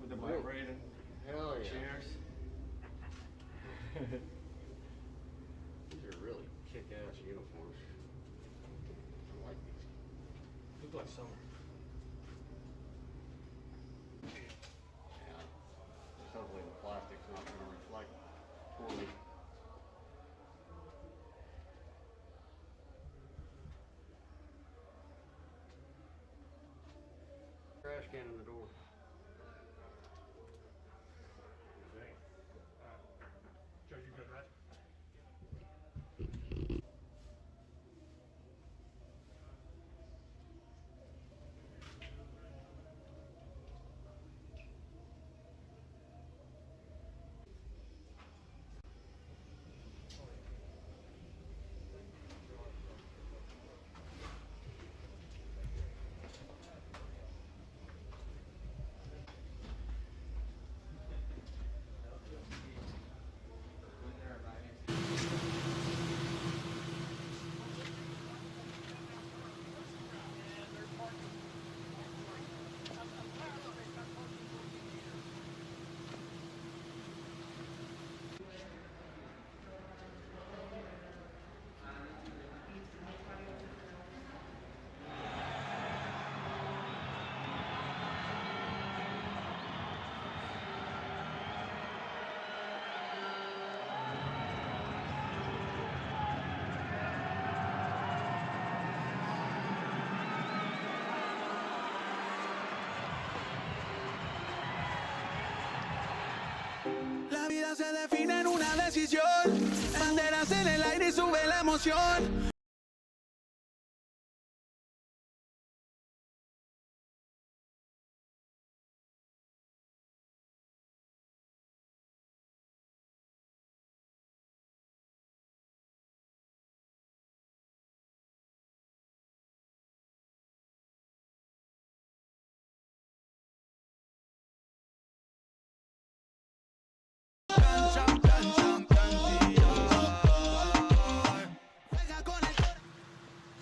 With the vibrating. Hell yeah. Cheers. These are really kick-ass uniforms. I like these. Look like summer. Yeah. Hopefully the plastic's not going to reflect poorly. Trash can in the door. Joe, you good, right? La vida se define en una decisión, banderas en el aire y sube la emoción.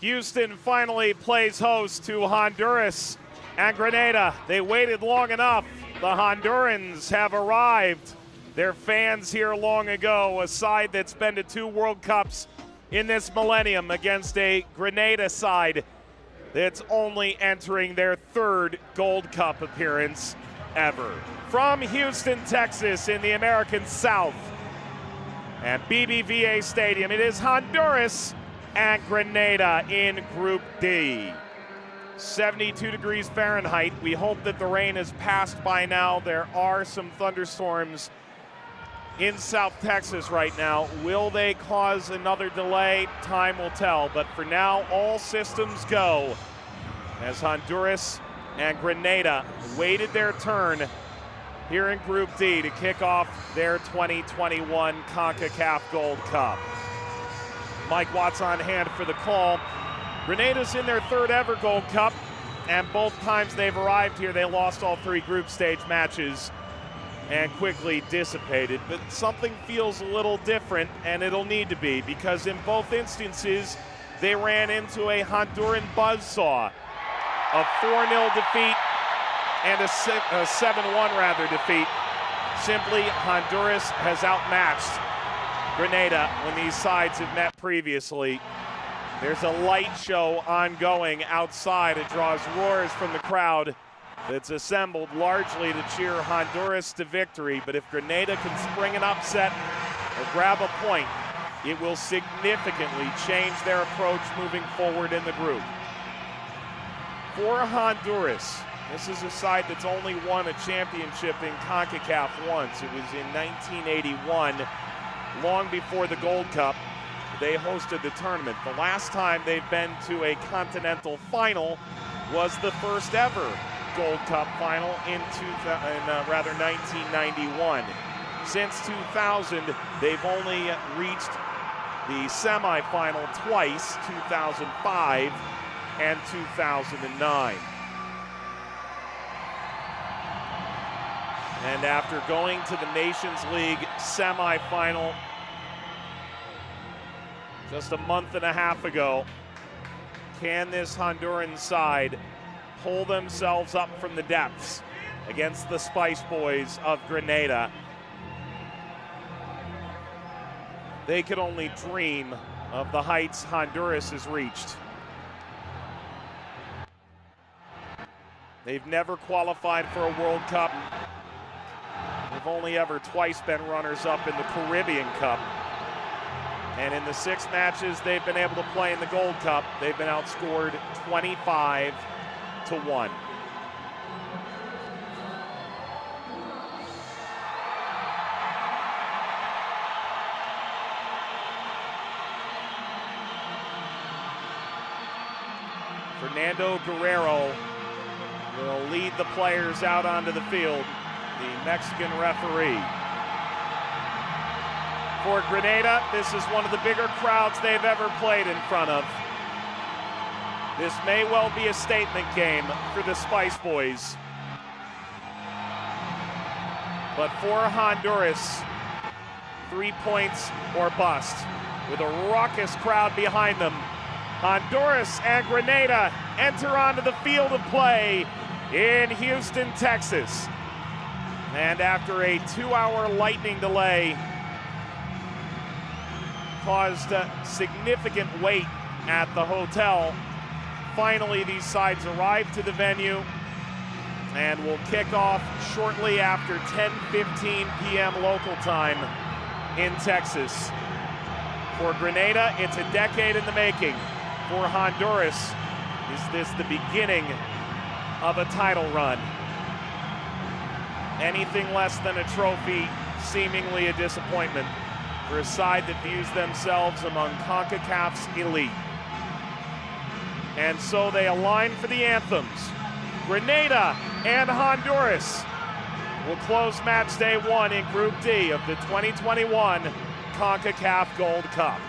Houston finally plays host to Honduras and Grenada. They waited long enough. The Hondurans have arrived. Their fans here long ago, a side that's been to 2 World Cups in this millennium against a Grenada side that's only entering their 3rd Gold Cup appearance ever. From Houston, Texas in the American South and BBVA Stadium, it is Honduras and Grenada in Group D. 72 degrees Fahrenheit. We hope that the rain has passed by now. There are some thunderstorms in South Texas right now. Will they cause another delay? Time will tell. But for now, all systems go as Honduras and Grenada waited their turn here in Group D to kick off their 2021 Concacaf Gold Cup. Mike Watts on hand for the call. Grenada's in their 3rd ever Gold Cup, and both times they've arrived here, they lost all 3 group stage matches and quickly dissipated. But something feels a little different, and it'll need to be, because in both instances, they ran into a Honduran buzzsaw. A 4-0 defeat and a 7-1 defeat. Simply, Honduras has outmatched Grenada when these sides have met previously. There's a light show ongoing outside. It draws roars from the crowd that's assembled largely to cheer Honduras to victory. But if Grenada can spring an upset or grab a point, it will significantly change their approach moving forward in the group. For Honduras, this is a side that's only won a championship in CONCACAF once. It was in 1981. Long before the Gold Cup, they hosted the tournament. The last time they've been to a continental final was the first ever Gold Cup final in 1991. Since 2000, they've only reached the semifinal twice, 2005 and 2009. And after going to the Nations League semifinal just a month and a half ago, can this Honduran side pull themselves up from the depths against the Spice Boys of Grenada? They could only dream of the heights Honduras has reached. They've never qualified for a World Cup. They've only ever twice been runners-up in the Caribbean Cup. And in the 6 matches they've been able to play in the Gold Cup, they've been outscored 25-1. Fernando Guerrero will lead the players out onto the field, the Mexican referee. For Grenada, this is one of the bigger crowds they've ever played in front of. This may well be a statement game for the Spice Boys. But for Honduras, 3 points or bust. With a raucous crowd behind them, Honduras and Grenada enter onto the field of play in Houston, Texas. And after a 2-hour lightning delay caused a significant wait at the hotel, finally these sides arrived to the venue and will kick off shortly after 10:15 p.m. local time in Texas. For Grenada, it's a decade in the making. For Honduras, is this the beginning of a title run? Anything less than a trophy, seemingly a disappointment for a side that views themselves among Concacaf's elite. And so they align for the anthems. Grenada and Honduras will close match day 1 in Group D of the 2021 Concacaf Gold Cup.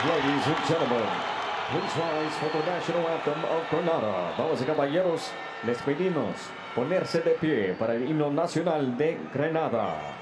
Ladies and gentlemen, please rise for the national anthem of Grenada. Damas y caballeros, les pedimos ponerse de pie para el himno nacional de Grenada.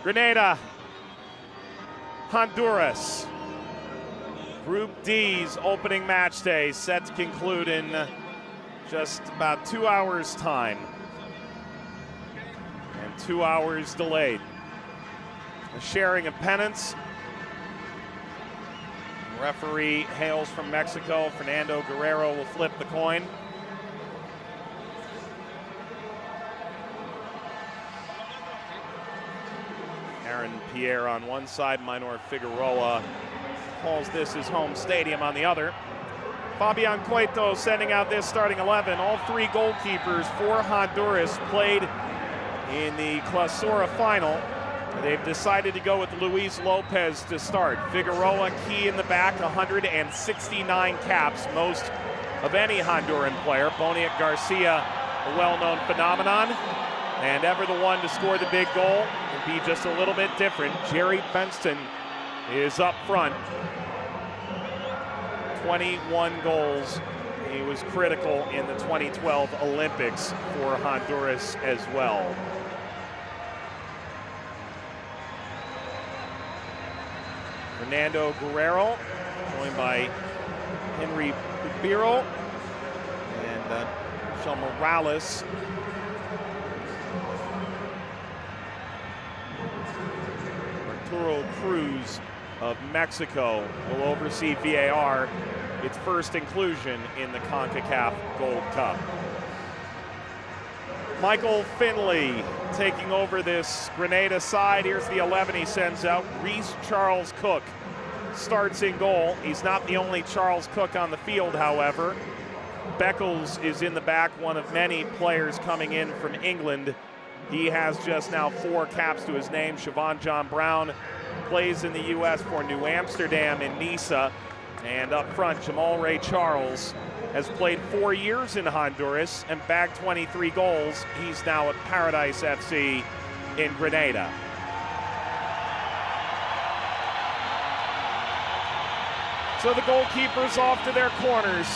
Grenada, Honduras. Group D's opening match day set to conclude in just about 2 hours' time. And 2 hours delayed. A sharing of pennants. Referee hails from Mexico. Fernando Guerrero will flip the coin. Aaron Pierre on one side, Minor Figueroa calls this his home stadium on the other. Fabian Cueto sending out this starting 11. All three goalkeepers for Honduras played in the Clausura final. They've decided to go with Luis Lopez to start. Figueroa key in the back, 169 caps, most of any Honduran player. Boniek Garcia, a well-known phenomenon, and ever the one to score the big goal and be just a little bit different. Jerry Benston is up front. 21 goals. He was critical in the 2012 Olympics for Honduras as well. Fernando Guerrero, joined by Henry Biro and Michel Morales. Arturo Cruz of Mexico will oversee VAR, its first inclusion in the Concacaf Gold Cup. Michael Finley taking over this Grenada side. Here's the 11 he sends out. Reese Charles Cook starts in goal. He's not the only Charles Cook on the field, however. Beckles is in the back, one of many players coming in from England. He has just now 4 caps to his name. Siobhan John Brown plays in the U.S. for New Amsterdam and Nisa. And up front, Jamal Ray Charles has played 4 years in Honduras and bagged 23 goals. He's now at Paradise FC in Grenada. So the goalkeepers off to their corners.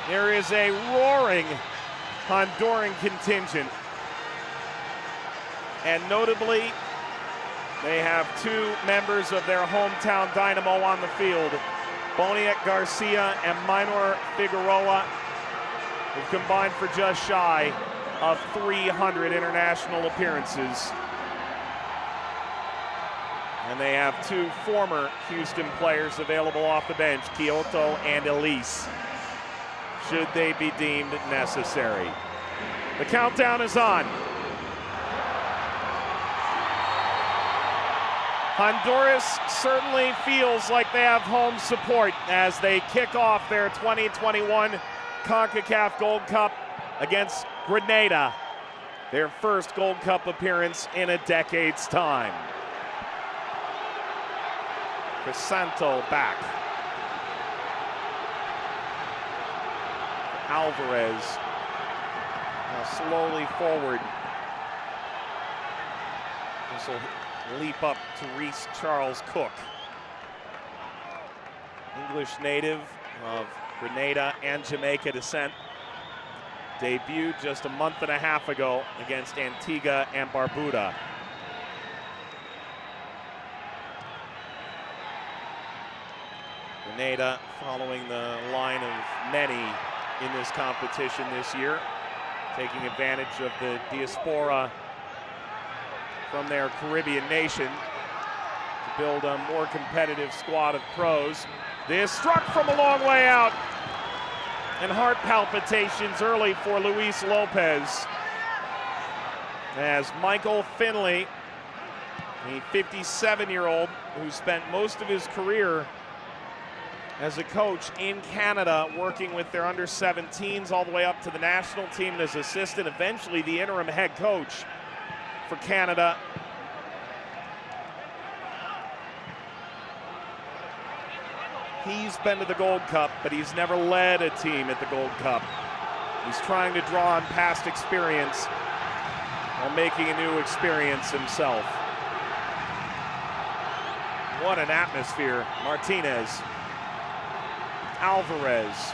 There is a roaring Honduran contingent. And notably, they have 2 members of their hometown Dynamo on the field. Boniek Garcia and Minor Figueroa have combined for just shy of 300 international appearances. And they have 2 former Houston players available off the bench, Kyoto and Elise, should they be deemed necessary. The countdown is on. Honduras certainly feels like they have home support as they kick off their 2021 CONCACAF Gold Cup against Grenada, their first Gold Cup appearance in a decade's time. Crisanto back. Alvarez now slowly forward. This will leap up to Reese Charles Cook. English native of Grenada and Jamaica descent. Debuted just a month and a half ago against Antigua and Barbuda. Grenada following the line of many in this competition this year, taking advantage of the diaspora from their Caribbean nation to build a more competitive squad of pros. This struck from a long way out, and heart palpitations early for Luis Lopez as Michael Finley, a 57-year-old who spent most of his career as a coach in Canada, working with their under-17s all the way up to the national team as assistant, eventually the interim head coach for Canada. He's been to the Gold Cup, but he's never led a team at the Gold Cup. He's trying to draw on past experience while making a new experience himself. What an atmosphere. Martinez, Alvarez,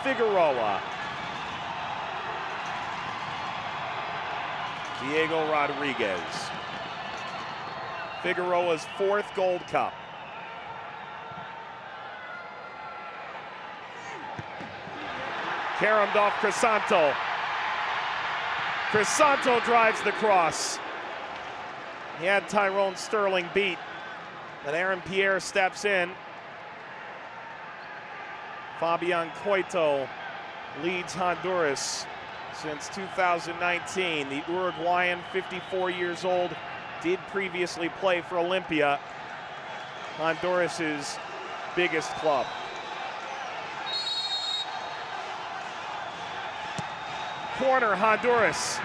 Figueroa, Diego Rodriguez. Figueroa's 4th Gold Cup. Caromed off Crisanto. Crisanto drives the cross. He had Tyrone Sterling beat, but Aaron Pierre steps in. Fabian Coito leads Honduras since 2019. The Uruguayan, 54 years old, did previously play for Olympia, Honduras's biggest club. Corner, Honduras.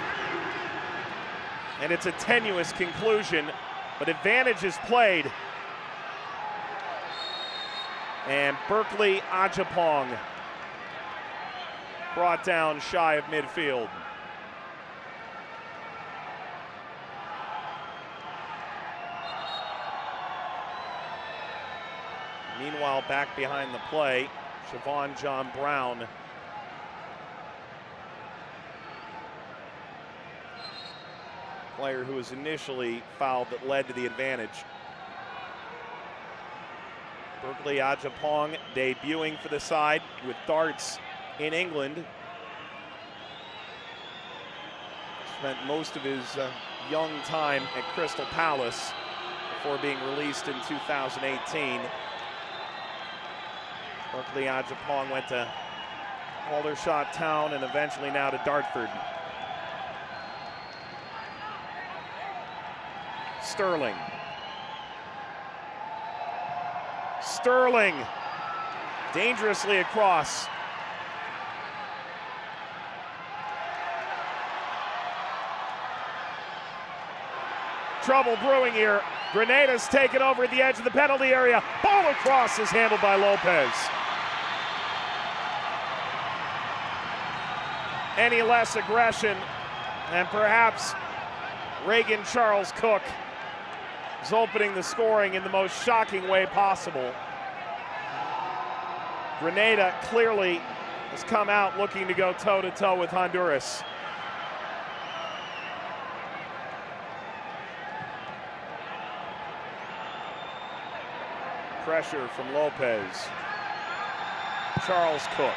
And it's a tenuous conclusion, but advantage is played. And Berkeley Ajapong brought down shy of midfield. Meanwhile, back behind the play, Siobhan John Brown. Player who was initially fouled that led to the advantage. Berkeley Ajapong debuting for the side with darts in England. Spent most of his young time at Crystal Palace before being released in 2018. Berkeley Ajapong went to Aldershot Town and eventually now to Dartford. Sterling. Sterling dangerously across. Trouble brewing here. Grenada's taken over at the edge of the penalty area. Ball across is handled by Lopez. Any less aggression, and perhaps Reagan Charles Cook is opening the scoring in the most shocking way possible. Grenada clearly has come out looking to go toe-to-toe with Honduras. Pressure from Lopez. Charles Cook.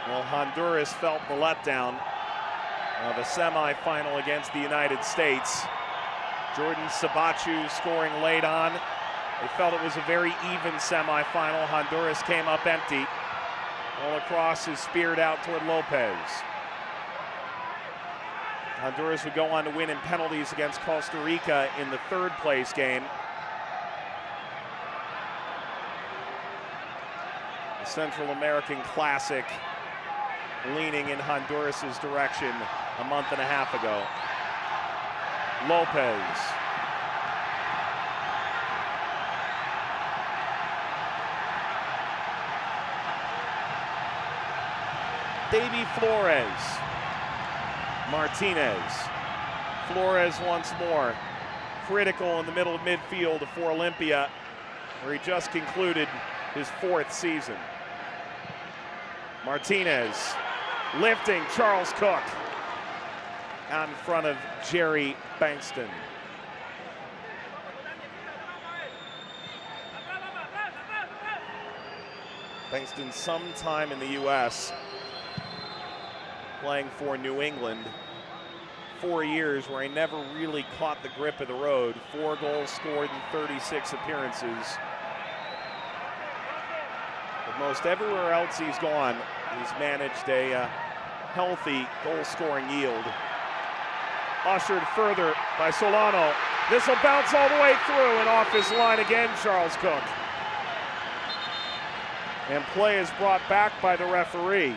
Well, Honduras felt the letdown of a semifinal against the United States. Jordan Sabachu scoring late on. They felt it was a very even semifinal. Honduras came up empty. All across is speared out toward Lopez. Honduras would go on to win in penalties against Costa Rica in the 3rd place game. The Central American Classic leaning in Honduras's direction a month and a half ago. Lopez. Davy Flores. Martinez. Flores once more critical in the middle of midfield for Olympia, where he just concluded his 4th season. Martinez lifting Charles Cook out in front of Jerry Bankston. Bankston sometime in the U.S. playing for New England. 4 years where he never really caught the grip of the road. 4 goals scored in 36 appearances. But most everywhere else he's gone, he's managed a healthy goal-scoring yield. Ushered further by Solano. This will bounce all the way through and off his line again, Charles Cook. And play is brought back by the referee.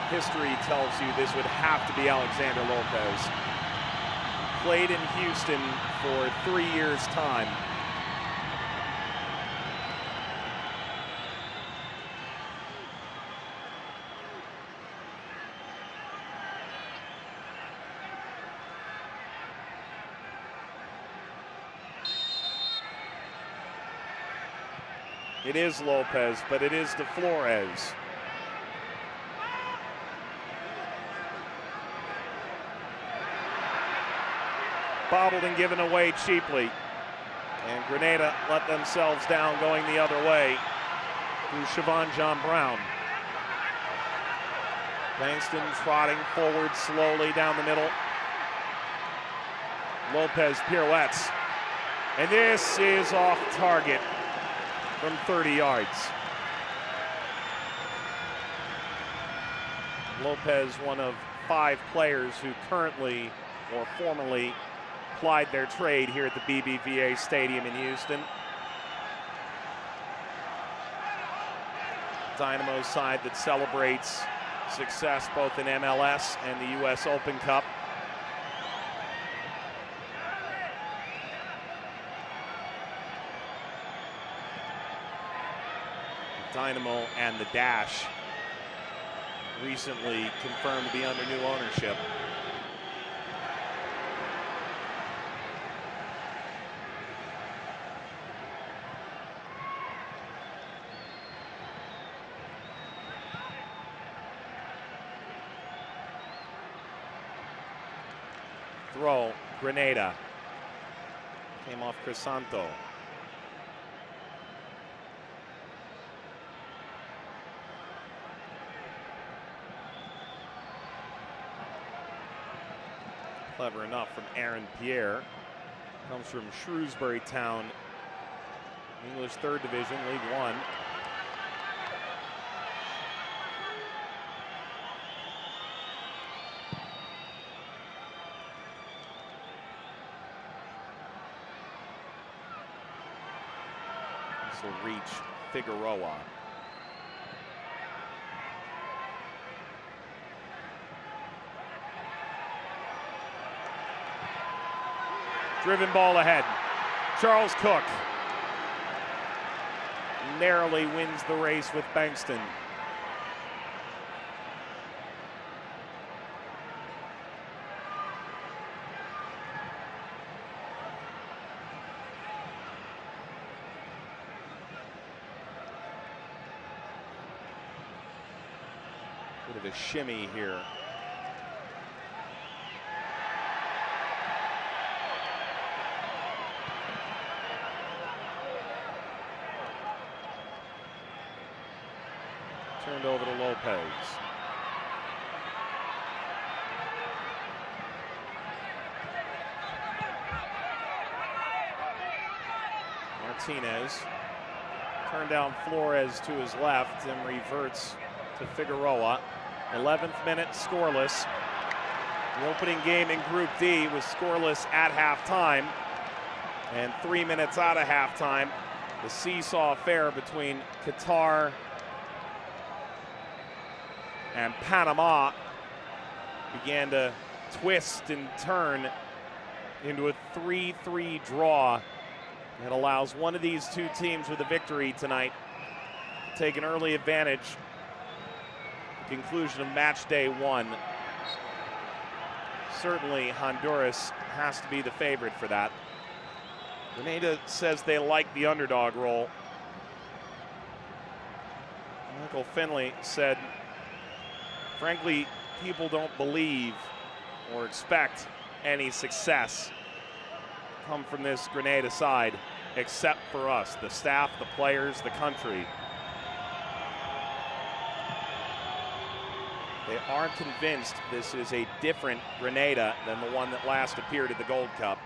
history tells you this would have to be Alexander Lopez. Played in Houston for 3 years' time. It is Lopez, but it is to Flores. Bobbled and given away cheaply. And Grenada let themselves down going the other way through Siobhan John Brown. Bankston trotting forward slowly down the middle. Lopez pirouettes. And this is off target from 30 yards. Lopez, one of 5 players who currently or formerly plied their trade here at the BBVA Stadium in Houston. Dynamo's side that celebrates success both in MLS and the US Open Cup. Dynamo and the Dash recently confirmed to be under new ownership. Throw, Grenada. Came off Crisanto. Clever enough from Aaron Pierre. Comes from Shrewsbury Town, English 3rd Division, League One. This will reach Figueroa. Driven ball ahead. Charles Cook narrowly wins the race with Bankston. Bit of a shimmy here. Turned over to Lopez. Martinez turned down Flores to his left and reverts to Figueroa. 11th minute, scoreless. The opening game in Group D was scoreless at halftime. And 3 minutes out of halftime, the seesaw affair between Qatar and Panama began to twist and turn into a 3-3 draw that allows one of these two teams with a victory tonight to take an early advantage at the conclusion of match day 1. Certainly Honduras has to be the favorite for that. Grenada says they like the underdog role. Michael Finley said, frankly, people don't believe or expect any success come from this Grenada side, except for us, the staff, the players, the country. They are convinced this is a different Grenada than the one that last appeared at the Gold Cup.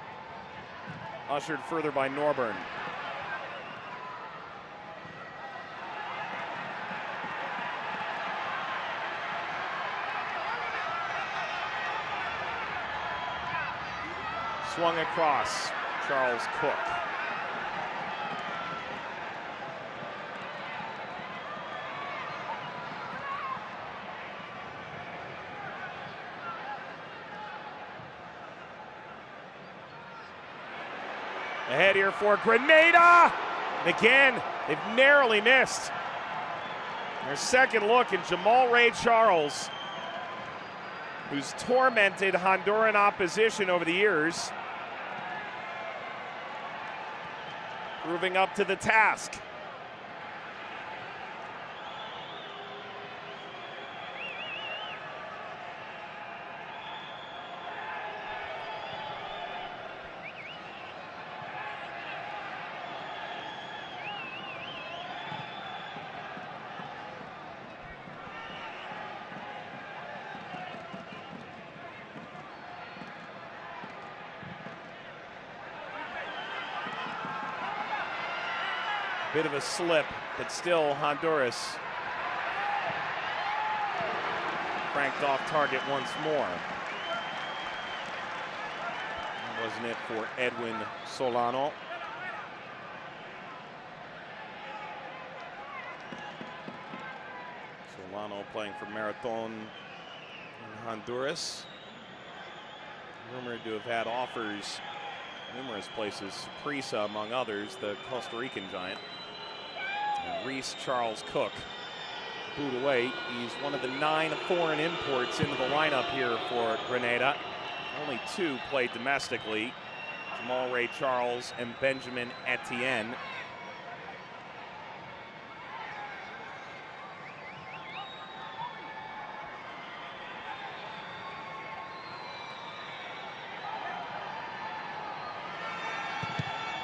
Ushered further by Norburn. Swung across, Charles Cook. Ahead here for Grenada. And again, they've narrowly missed. Their second look, and Jamal Ray Charles, who's tormented Honduran opposition over the years, proving up to the task. Bit of a slip, but still Honduras cranked off target once more. Wasn't it for Edwin Solano? Solano playing for Marathon in Honduras. Rumored to have had offers numerous places, Prisa among others, the Costa Rican giant. And Reese Charles Cook booed away. He's one of the 9 foreign imports into the lineup here for Grenada. Only 2 played domestically, Jamal Ray Charles and Benjamin Etienne.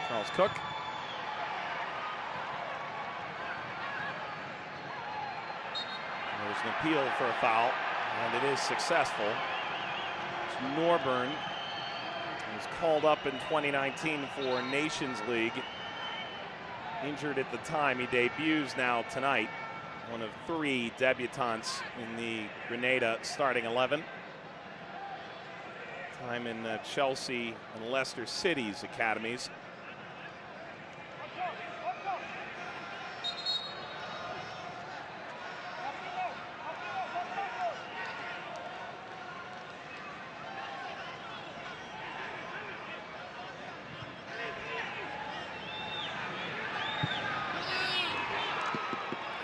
Charles Cook. There's an appeal for a foul, and it is successful. It's Norburn. He was called up in 2019 for Nations League. Injured at the time, he debuts now tonight. One of 3 debutants in the Grenada starting 11. Time in Chelsea and Leicester City's academies.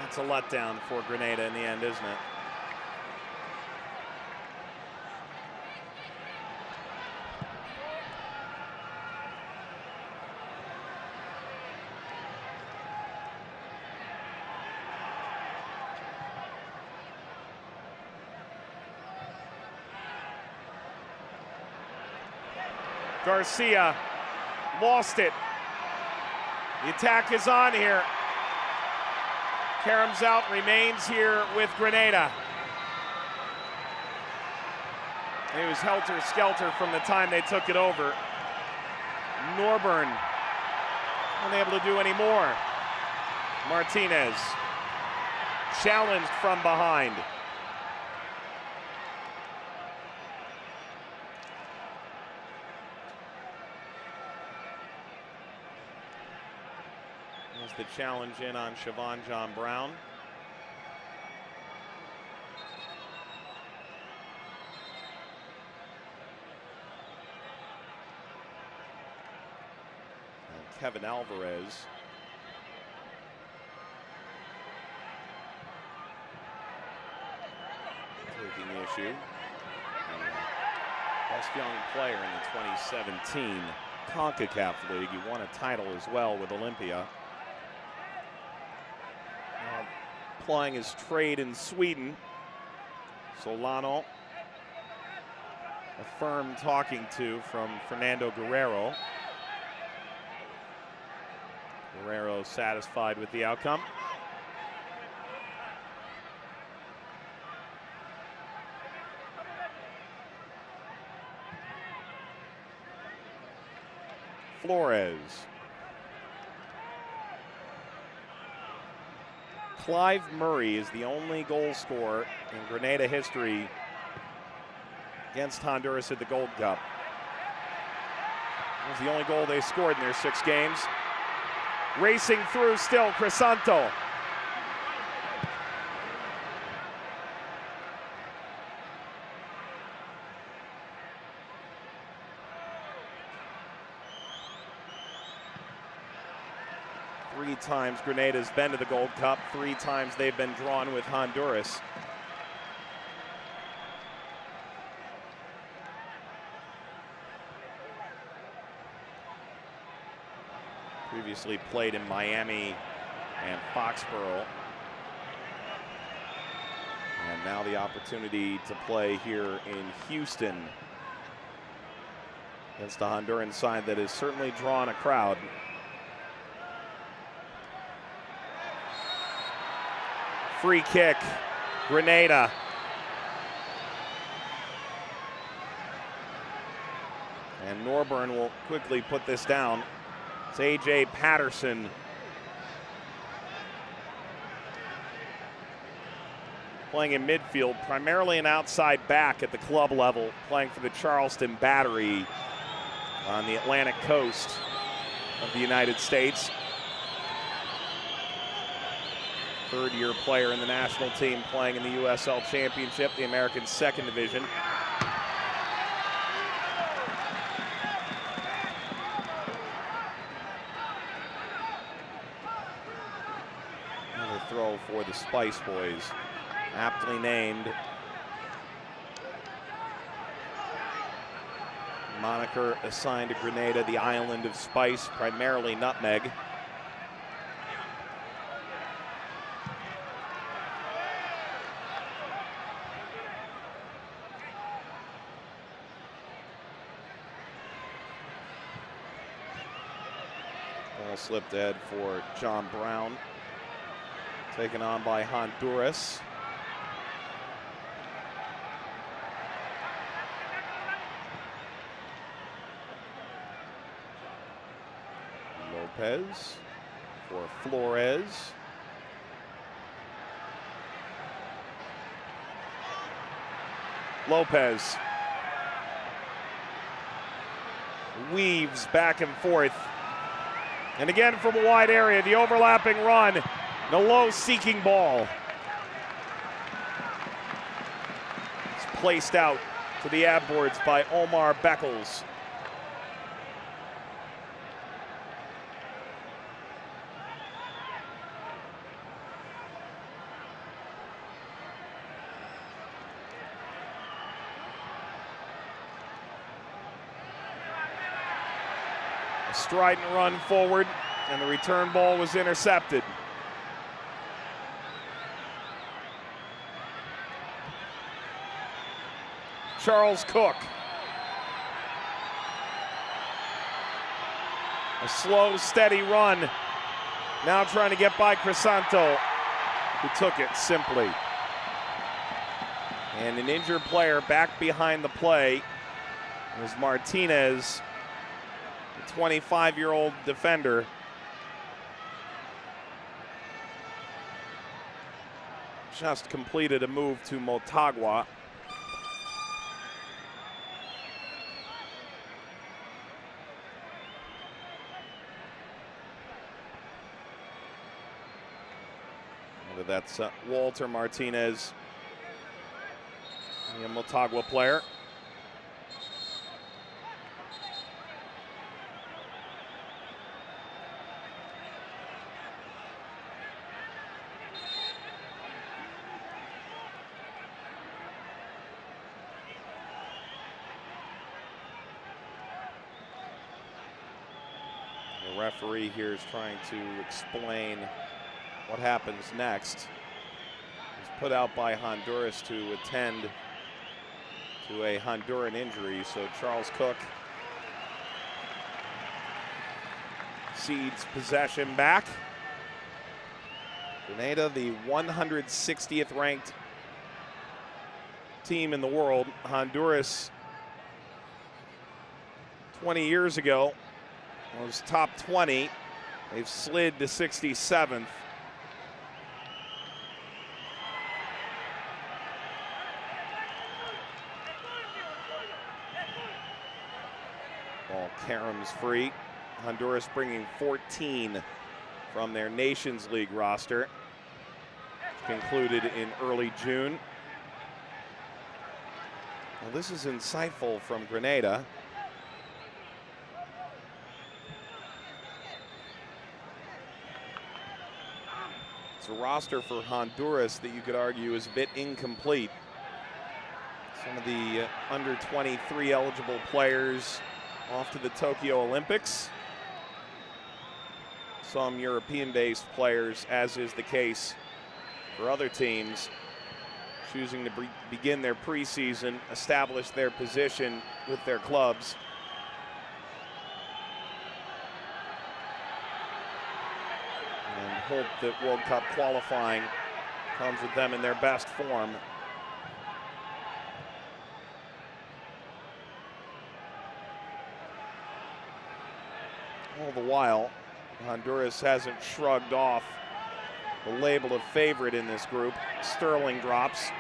It's a letdown for Grenada in the end, isn't it? Garcia lost it. The attack is on here. Karam's out, remains here with Grenada. It was helter-skelter from the time they took it over. Norburn unable to do any more. Martinez challenged from behind. The challenge in on Siobhan John Brown. And Kevin Alvarez. Taking the issue. Best young player in the 2017 Concacaf League. He won a title as well with Olympia. Plying his trade in Sweden. Solano, a firm talking to from Fernando Guerrero. Guerrero satisfied with the outcome. Flores. Clive Murray is the only goal scorer in Grenada history against Honduras at the Gold Cup. It was the only goal they scored in their 6 games. Racing through still, Crisanto. 3 times Grenada's been to the Gold Cup, 3 times they've been drawn with Honduras. Previously played in Miami and Foxborough. And now the opportunity to play here in Houston against the Honduran side that has certainly drawn a crowd. Free kick, Grenada. And Norburn will quickly put this down. It's A.J. Patterson. Playing in midfield, primarily an outside back at the club level, playing for the Charleston Battery on the Atlantic coast of the United States. Third-year player in the national team, playing in the USL Championship, the American Second Division. Another throw for the Spice Boys, aptly named. Moniker assigned to Grenada, the island of spice, primarily nutmeg. Ball slipped ahead for John Brown, taken on by Honduras. Lopez for Flores. Lopez weaves back and forth. And again from a wide area, the overlapping run. The low seeking ball. It's placed out to the ad boards by Omar Beckles. A strident run forward, and the return ball was intercepted. Charles Cook. A slow, steady run. Now trying to get by Crisanto, who took it simply. And an injured player back behind the play was Martinez, the 25-year-old defender. Just completed a move to Motagua. Whether that's Walter Martinez, the Motagua player. The referee here is trying to explain what happens next. He's put out by Honduras to attend to a Honduran injury, so Charles Cook cedes possession back. Grenada, the 160th ranked team in the world. Honduras 20 years ago was top 20. They've slid to 67th. Ball caroms free. Honduras bringing 14 from their Nations League roster, concluded in early June. Well, this is insightful from Grenada. a roster for Honduras that you could argue is a bit incomplete. Some of the under 23 eligible players off to the Tokyo Olympics. Some European-based players, as is the case for other teams, choosing to begin their preseason, establish their position with their clubs. And hope that World Cup qualifying comes with them in their best form. All the while, Honduras hasn't shrugged off the label of favorite in this group. Sterling drops.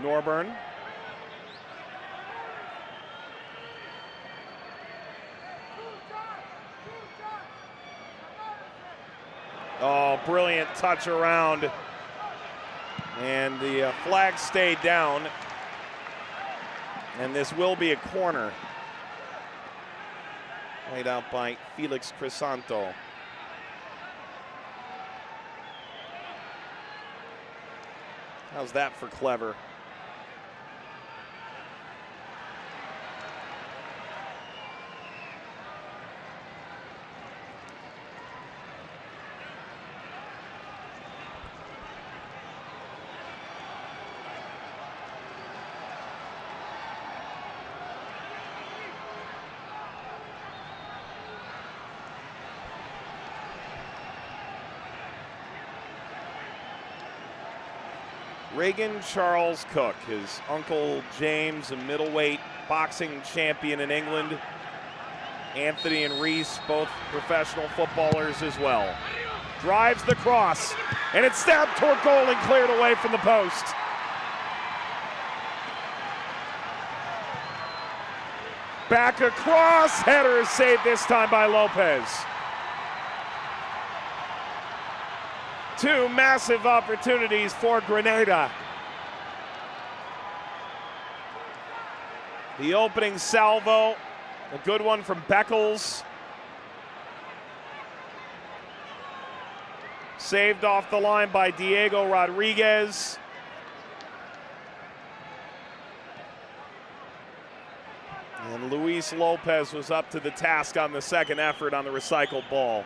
Norburn. Oh, brilliant touch around. And the flag stayed down. And this will be a corner. Laid out by Felix Crisanto. How's that for clever? Reagan Charles Cook, his uncle James, a middleweight boxing champion in England. Anthony and Reese, both professional footballers as well. Drives the cross, and it's stabbed toward goal and cleared away from the post. Back across, header is saved this time by Lopez. Two massive opportunities for Grenada. The opening salvo, a good one from Beckles. Saved off the line by Diego Rodriguez. And Luis Lopez was up to the task on the second effort on the recycled ball.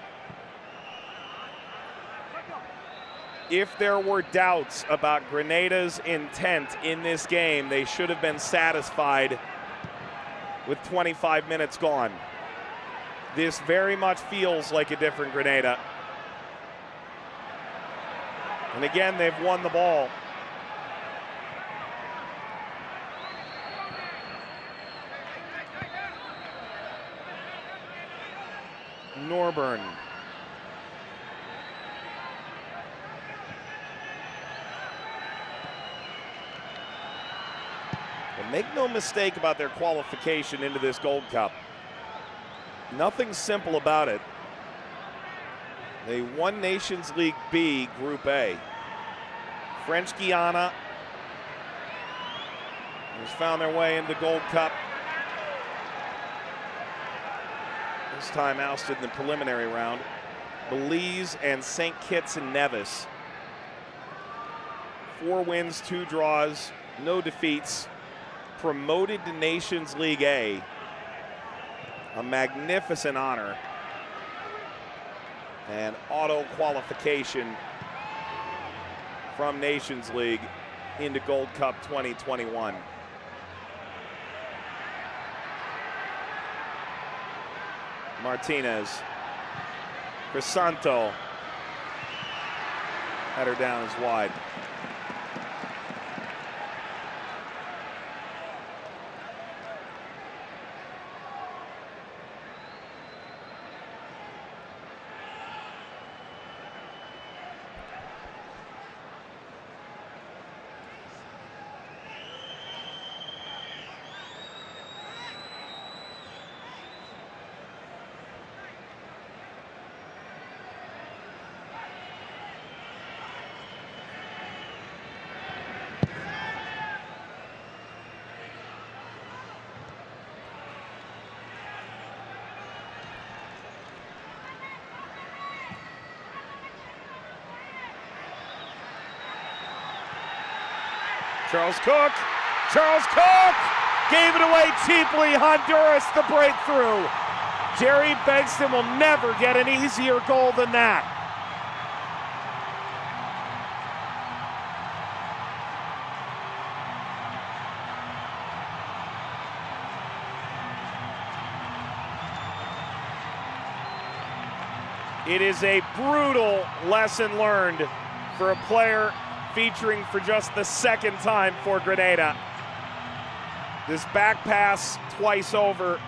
If there were doubts about Grenada's intent in this game, they should have been satisfied with 25 minutes gone. This very much feels like a different Grenada. And again, they've won the ball. Norburn. But make no mistake about their qualification into this Gold Cup. Nothing simple about it. They won Nations League B, Group A. French Guiana has found their way into Gold Cup. This time ousted in the preliminary round. Belize and St. Kitts and Nevis. 4 wins, 2 draws, no defeats. Promoted to Nations League A. A magnificent honor. And auto qualification from Nations League into Gold Cup 2021. Martinez. Crisanto. Header down is wide. Charles Cook gave it away cheaply. Honduras the breakthrough. Jerry Benston will never get an easier goal than that. It is a brutal lesson learned for a player featuring for just the second time for Grenada. This back pass twice over.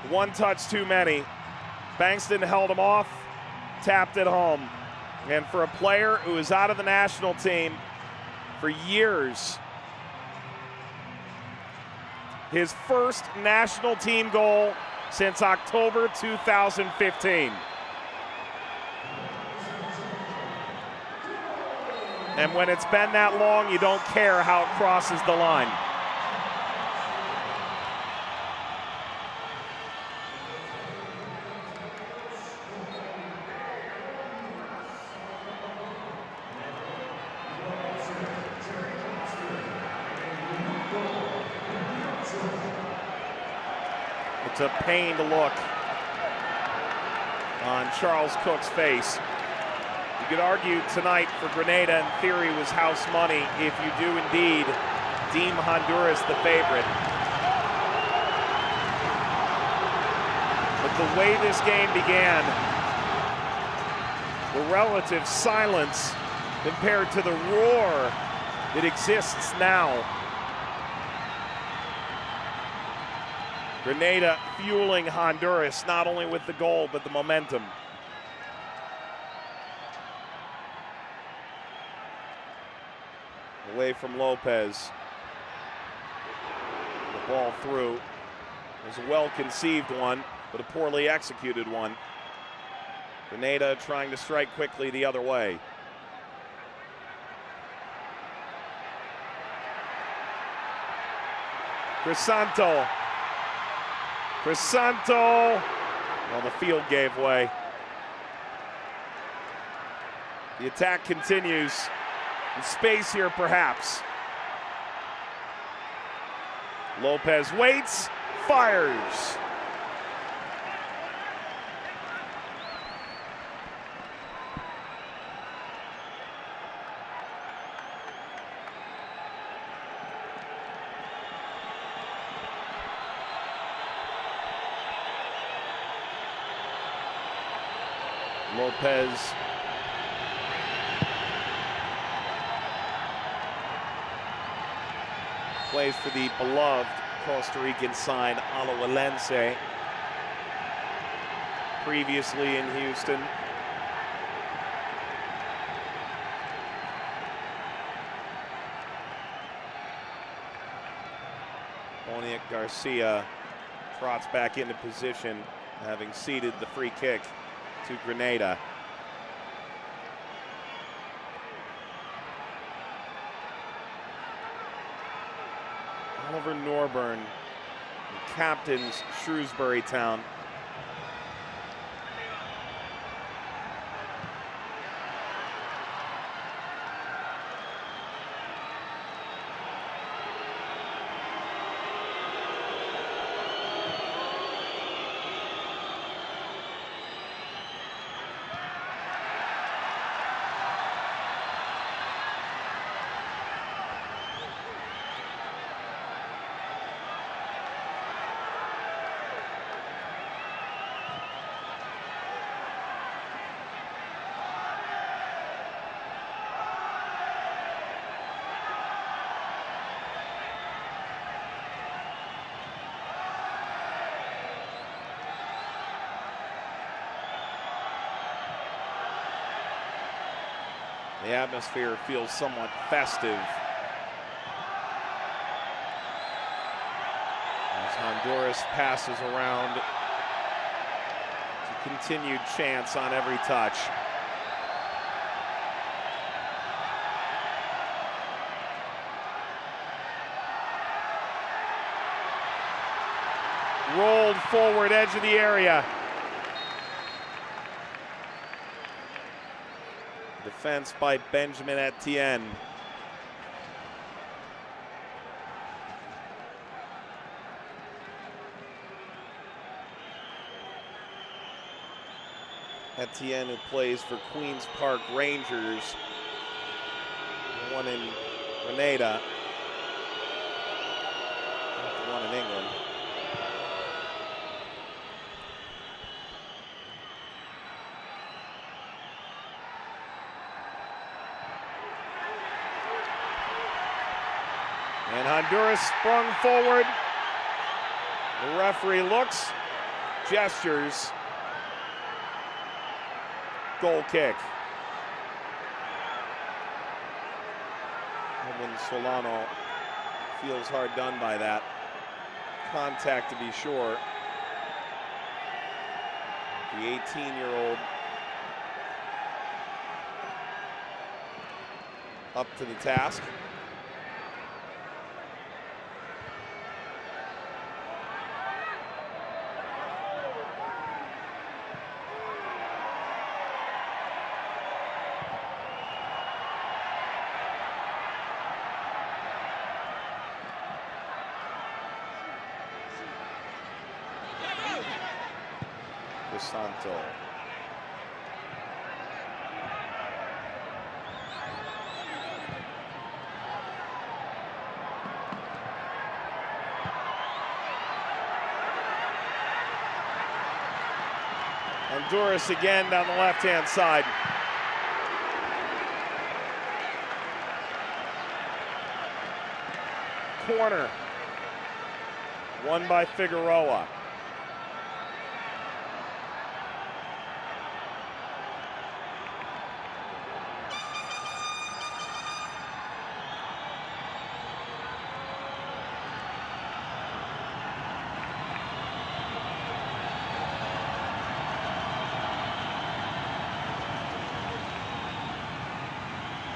One touch too many. Bankston held him off, tapped it home. And for a player who is out of the national team for years, his first national team goal since October 2015. And when it's been that long, you don't care how it crosses the line. It's a pained look on Charles Cook's face. You could argue tonight for Grenada, in theory, was house money if you do indeed deem Honduras the favorite. But the way this game began, the relative silence compared to the roar that exists now. Grenada fueling Honduras, not only with the goal, but the momentum. Away from Lopez. The ball through. It was a well-conceived one, but a poorly executed one. Grenada trying to strike quickly the other way. Crisanto. Well, the field gave way. The attack continues. In space here, perhaps. Lopez waits, fires. Lopez plays for the beloved Costa Rican side Alajuelense, previously in Houston. Oniek Garcia trots back into position, having ceded the free kick to Grenada. Oliver Norburn captains Shrewsbury Town. The atmosphere feels somewhat festive as Honduras passes around to continued chance on every touch. Rolled forward, edge of the area. Defense by Benjamin Etienne. Etienne, who plays for Queens Park Rangers, the one in Grenada, not the one in England. And Honduras sprung forward. The referee looks, gestures. Goal kick. Edwin Solano feels hard done by that. Contact to be sure. The 18-year-old up to the task. Santo. Honduras again down the left-hand side. Corner. Won by Figueroa.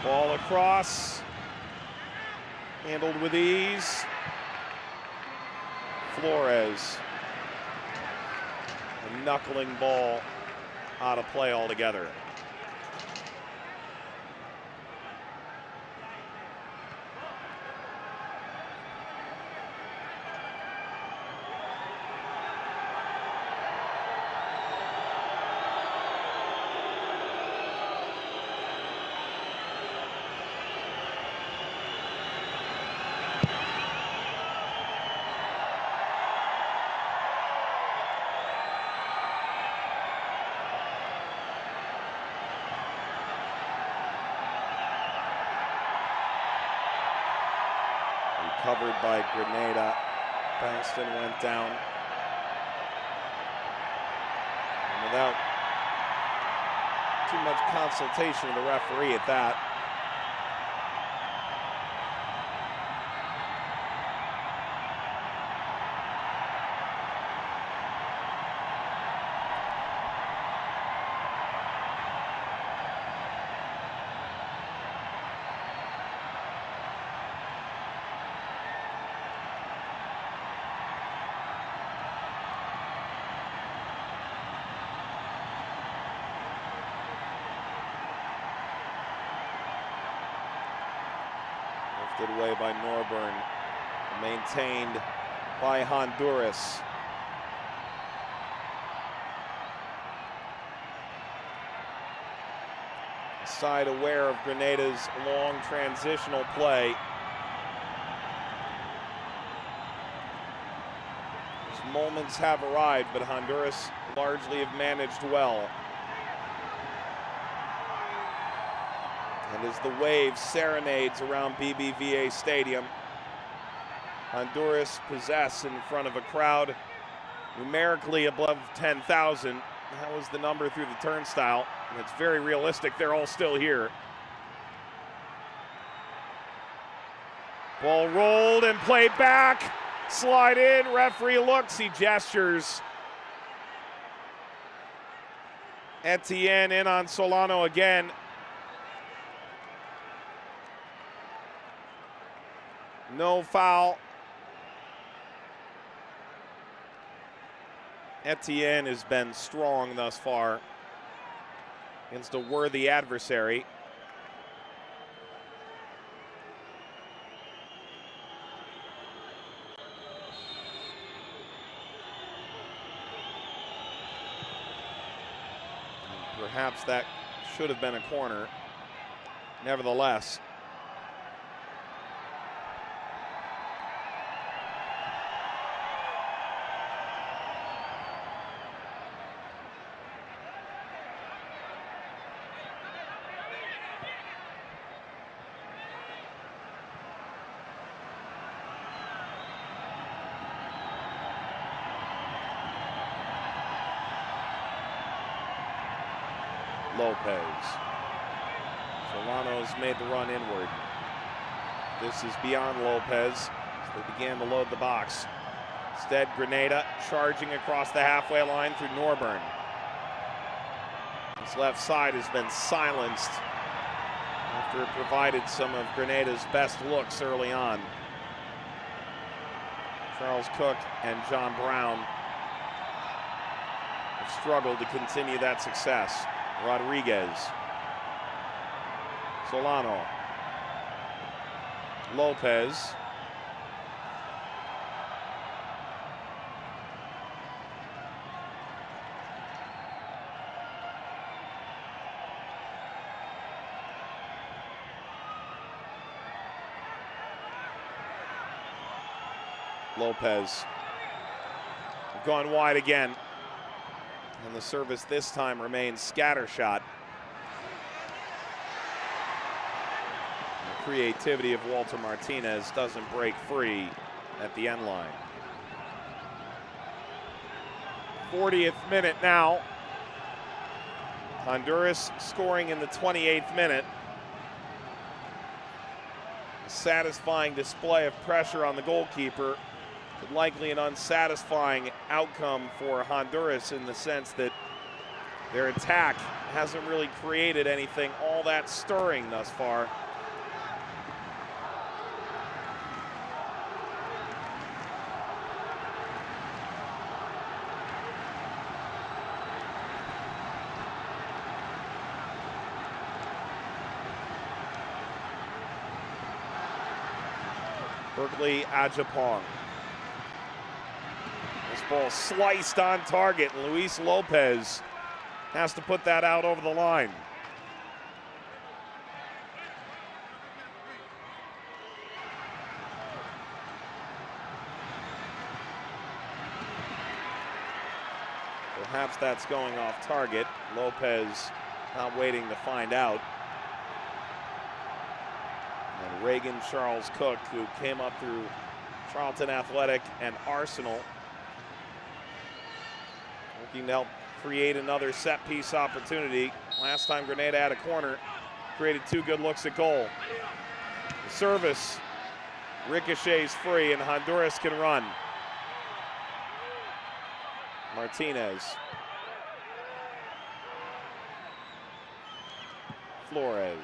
Ball across, handled with ease. Flores, a knuckling ball out of play altogether. Covered by Grenada. Bankston went down. And without too much consultation of the referee at that. Lifted away by Norburn, maintained by Honduras. Side aware of Grenada's long transitional play. These moments have arrived, but Honduras largely have managed well. And as the wave serenades around BBVA Stadium, Honduras possess in front of a crowd numerically above 10,000. That was the number through the turnstile, and it's very realistic. They're all still here. Ball rolled and played back. Slide in, referee looks, he gestures. Etienne in on Solano again. No foul. Etienne has been strong thus far against a worthy adversary. Perhaps that should have been a corner. Nevertheless, Lopez. Solano's made the run inward. This is beyond Lopez as they began to load the box. Instead, Grenada charging across the halfway line through Norburn. His left side has been silenced after it provided some of Grenada's best looks early on. Charles Cook and John Brown have struggled to continue that success. Rodriguez, Solano, Lopez, Lopez gone wide again. And the service this time remains scattershot. The creativity of Walter Martinez doesn't break free at the end line. 40th minute now. Honduras scoring in the 28th minute. A satisfying display of pressure on the goalkeeper, but likely an unsatisfying outcome for Honduras in the sense that their attack hasn't really created anything all that stirring thus far. Berkeley Ajapong. This ball sliced on target, and Luis Lopez has to put that out over the line. Perhaps that's going off target. Lopez not waiting to find out. And Reagan Charles Cook, who came up through Charlton Athletic and Arsenal, looking to help create another set-piece opportunity. Last time Grenada had a corner, created two good looks at goal. The service ricochets free, and Honduras can run. Martinez. Flores.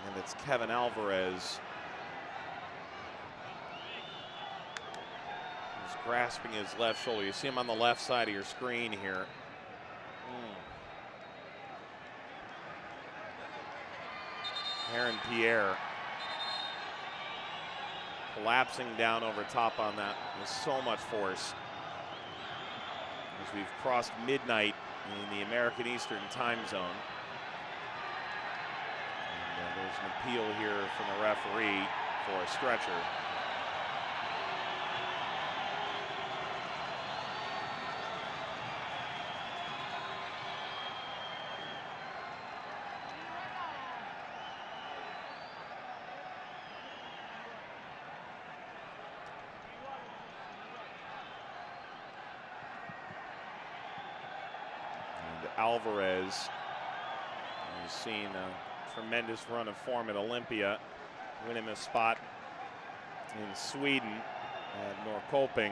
And it's Kevin Alvarez who's grasping his left shoulder. You see him on the left side of your screen here. Aaron Pierre collapsing down over top on that with so much force. As we've crossed midnight in the American Eastern time zone. And there's an appeal here from the referee for a stretcher. Alvarez, who's seen a tremendous run of form at Olympia, win him a spot in Sweden at Norrköping.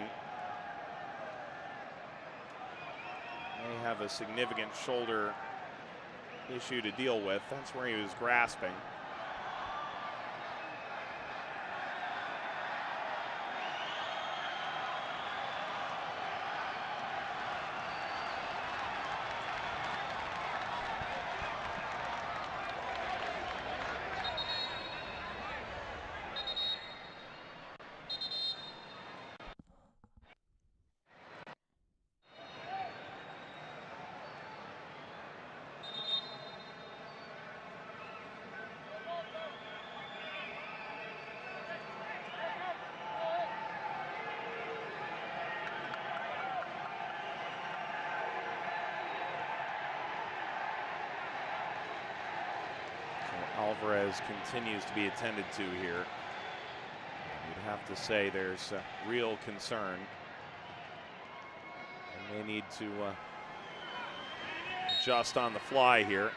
May have a significant shoulder issue to deal with. That's where he was grasping. Alvarez continues to be attended to here. You'd have to say there's real concern. And they need to adjust on the fly here.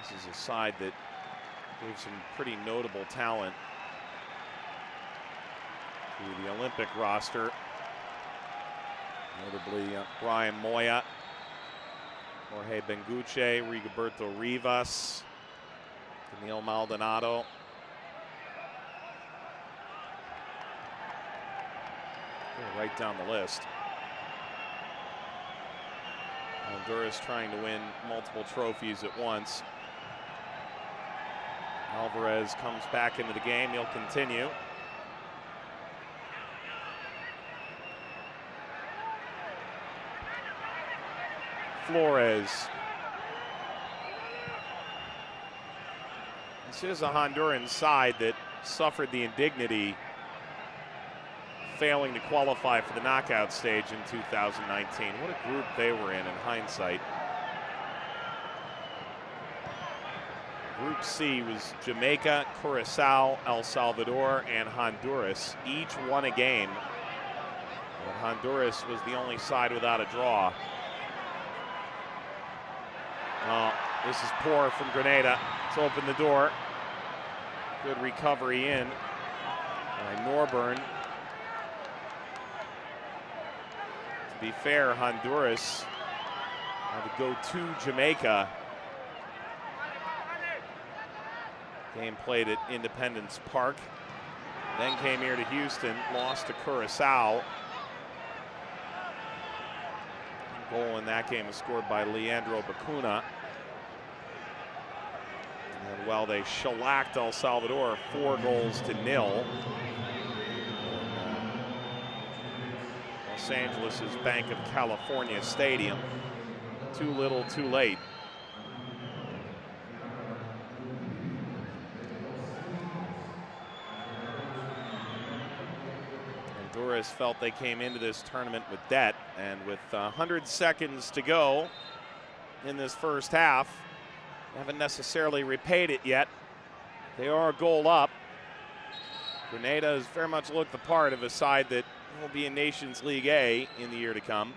This is a side that gave some pretty notable talent to the Olympic roster. Notably Brian Moya, Jorge Benguche, Rigoberto Rivas, Daniel Maldonado. Right down the list. Honduras trying to win multiple trophies at once. Alvarez comes back into the game. He'll continue. Flores. This is a Honduran side that suffered the indignity failing to qualify for the knockout stage in 2019. What a group they were in hindsight. Group C was Jamaica, Curacao, El Salvador, and Honduras. Each won a game. But Honduras was the only side without a draw. This is poor from Grenada. It's opened the door. Good recovery in by Norburn. To be fair, Honduras had to go to Jamaica. Game played at Independence Park. Then came here to Houston, lost to Curacao. Goal in that game was scored by Leandro Bacuna. And while they shellacked El Salvador 4-0. Los Angeles' Bank of California Stadium. Too little, too late. Honduras felt they came into this tournament with debt, and with 100 seconds to go in this first half, they haven't necessarily repaid it yet. They are a goal up. Grenada has very much looked the part of a side that will be in Nations League A in the year to come.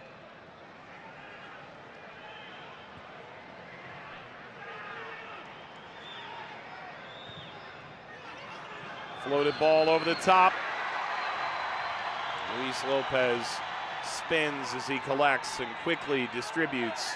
Floated ball over the top. Luis Lopez spins as he collects and quickly distributes.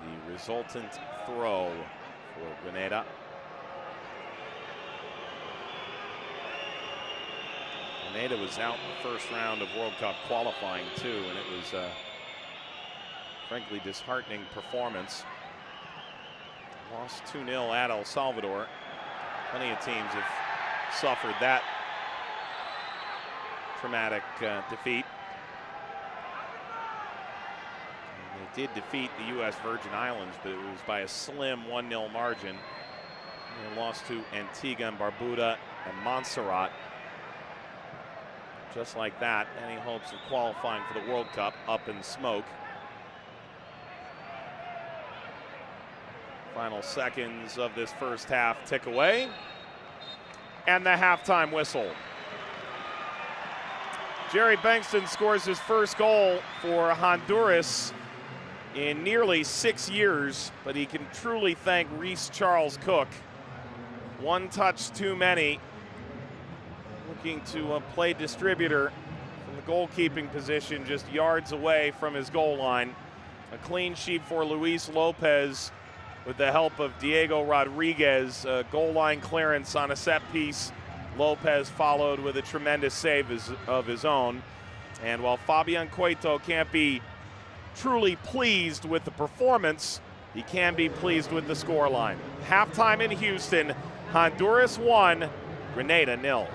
The resultant throw for Grenada. Grenada was out in the first round of World Cup qualifying too, and it was a frankly disheartening performance. Lost 2-0 at El Salvador. Plenty of teams have suffered that traumatic defeat. And they did defeat the U.S. Virgin Islands, but it was by a slim 1-0 margin. They lost to Antigua and Barbuda and Montserrat. Just like that, any hopes of qualifying for the World Cup up in smoke. Final seconds of this first half tick away. And the halftime whistle. Jerry Bengtson scores his first goal for Honduras in nearly 6 years, but he can truly thank Reese Charles Cook. One touch too many. Looking to play distributor from the goalkeeping position just yards away from his goal line. A clean sheet for Luis Lopez with the help of Diego Rodriguez. Goal line clearance on a set piece. Lopez followed with a tremendous save of his own. And while Fabian Cueto can't be truly pleased with the performance, he can be pleased with the scoreline. Halftime in Houston, Honduras 1, Grenada 0.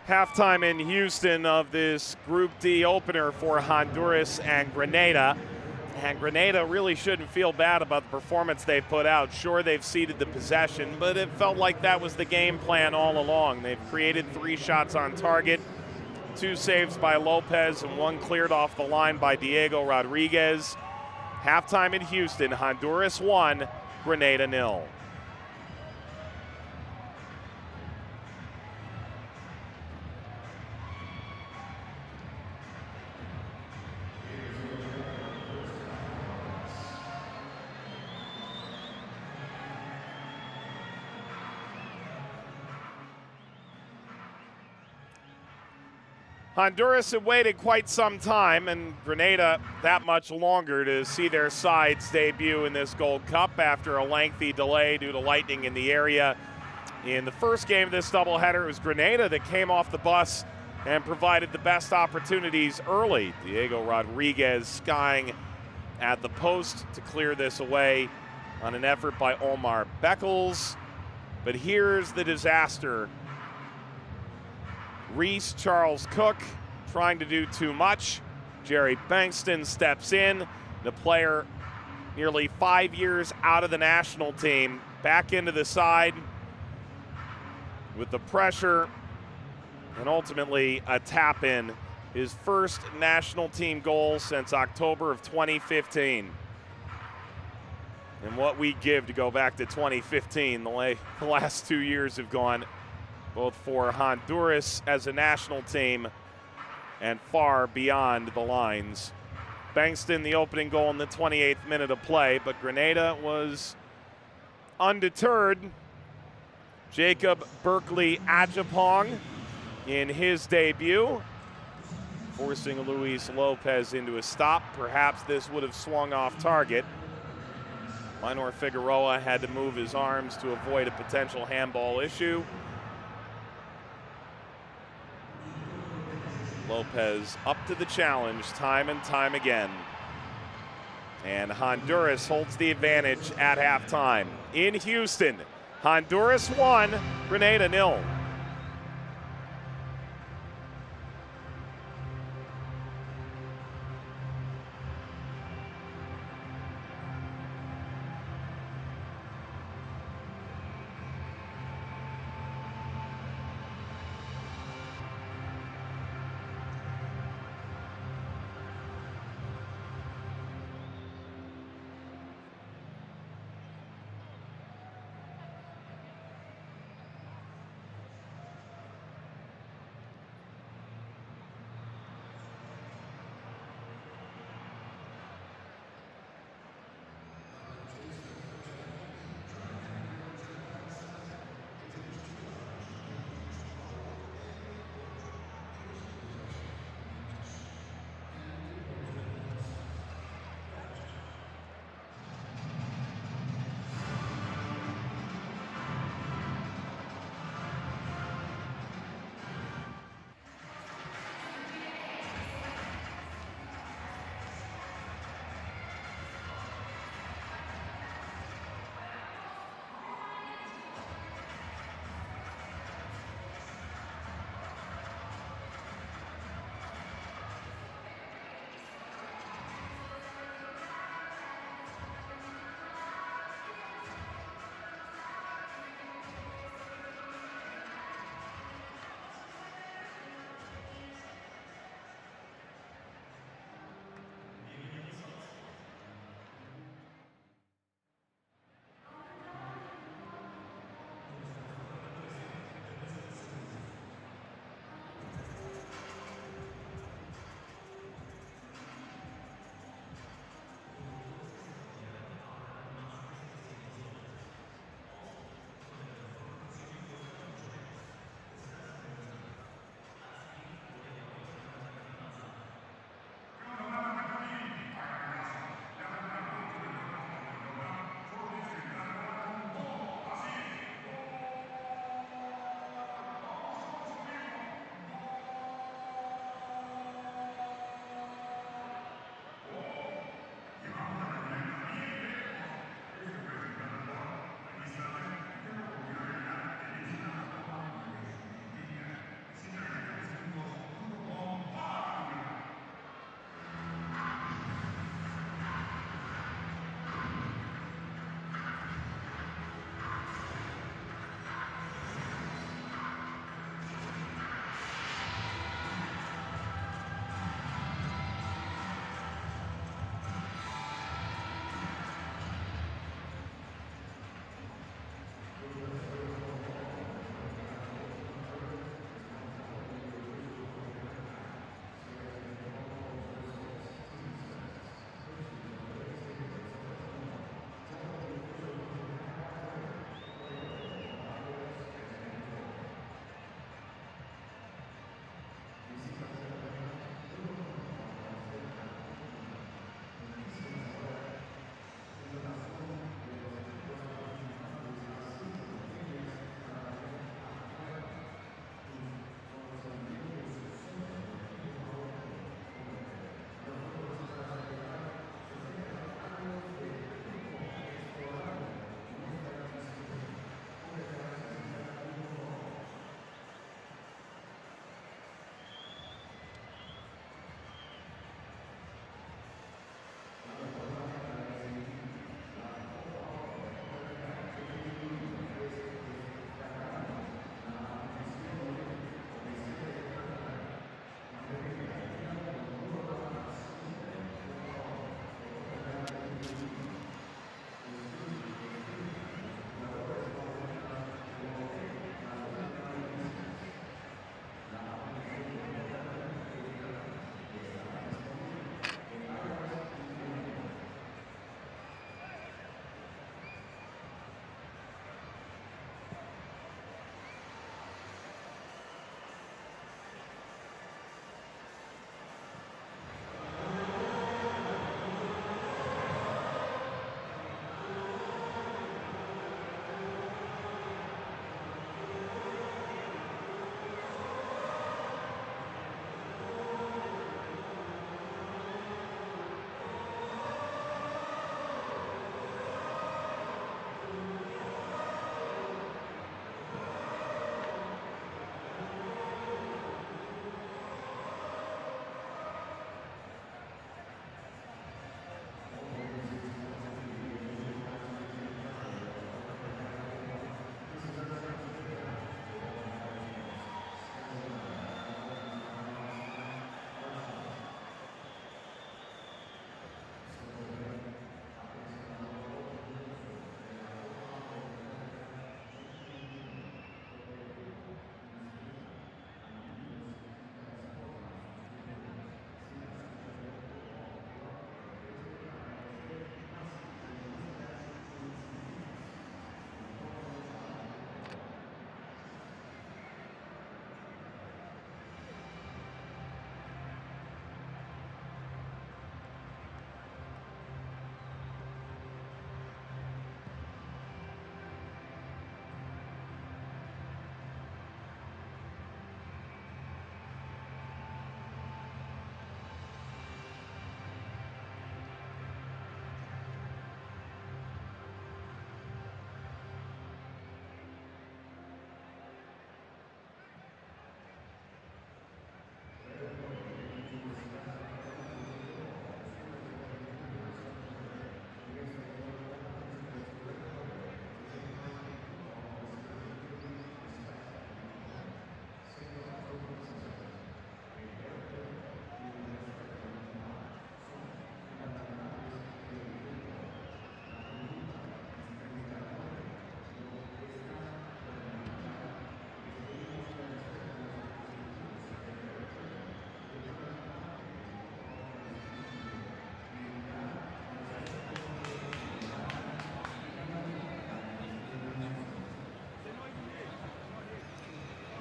Halftime in Houston of this Group D opener for Honduras and Grenada. And Grenada really shouldn't feel bad about the performance they've put out. Sure, they've ceded the possession, but it felt like that was the game plan all along. They've created 3 shots on target, 2 saves by Lopez, and 1 cleared off the line by Diego Rodriguez. Halftime in Houston, Honduras 1, Grenada 0. Honduras had waited quite some time, and Grenada that much longer, to see their sides debut in this Gold Cup after a lengthy delay due to lightning in the area. In the first game of this doubleheader, it was Grenada that came off the bus and provided the best opportunities early. Diego Rodriguez skying at the post to clear this away on an effort by Omar Beckles. But here's the disaster. Reese Charles Cook trying to do too much. Jerry Bankston steps in, the player nearly 5 years out of the national team, back into the side with the pressure, and ultimately a tap in. His first national team goal since October of 2015. And what we give to go back to 2015, the last 2 years have gone both for Honduras as a national team and far beyond the lines. Bankston, the opening goal in the 28th minute of play, but Grenada was undeterred. Jacob Berkeley Ajapong in his debut, forcing Luis Lopez into a stop. Perhaps this would have swung off target. Minor Figueroa had to move his arms to avoid a potential handball issue. Lopez up to the challenge time and time again. And Honduras holds the advantage at halftime. In Houston, Honduras 1, Grenada 0.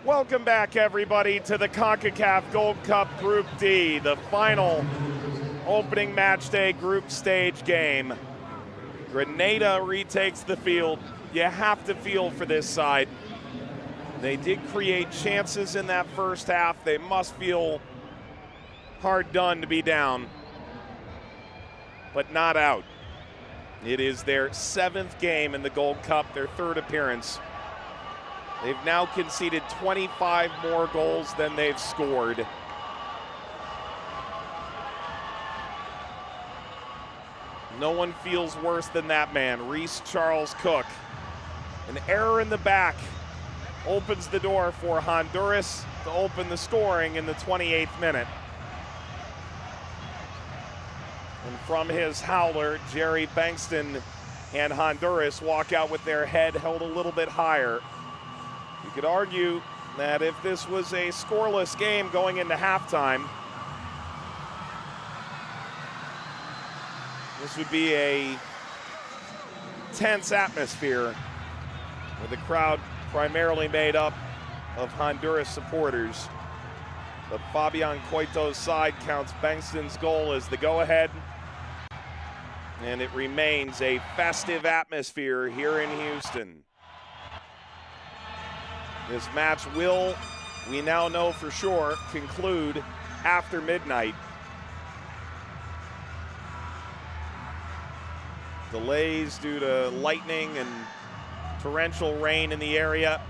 Welcome back, everybody, to the Concacaf Gold Cup Group D, the final opening match day group stage game. Grenada retakes the field. You have to feel for this side. They did create chances in that first half. They must feel hard done to be down, but not out. It is their 7th game in the Gold Cup, their 3rd appearance. They've now conceded 25 more goals than they've scored. No one feels worse than that man, Reese Charles Cook. An error in the back opens the door for Honduras to open the scoring in the 28th minute. And from his howler, Jerry Bankston and Honduras walk out with their head held a little bit higher. You could argue that if this was a scoreless game going into halftime, this would be a tense atmosphere with the crowd primarily made up of Honduras supporters. But Fabian Coito's side counts Bankston's goal as the go-ahead, and it remains a festive atmosphere here in Houston. This match will, we now know for sure, conclude after midnight. Delays due to lightning and torrential rain in the area,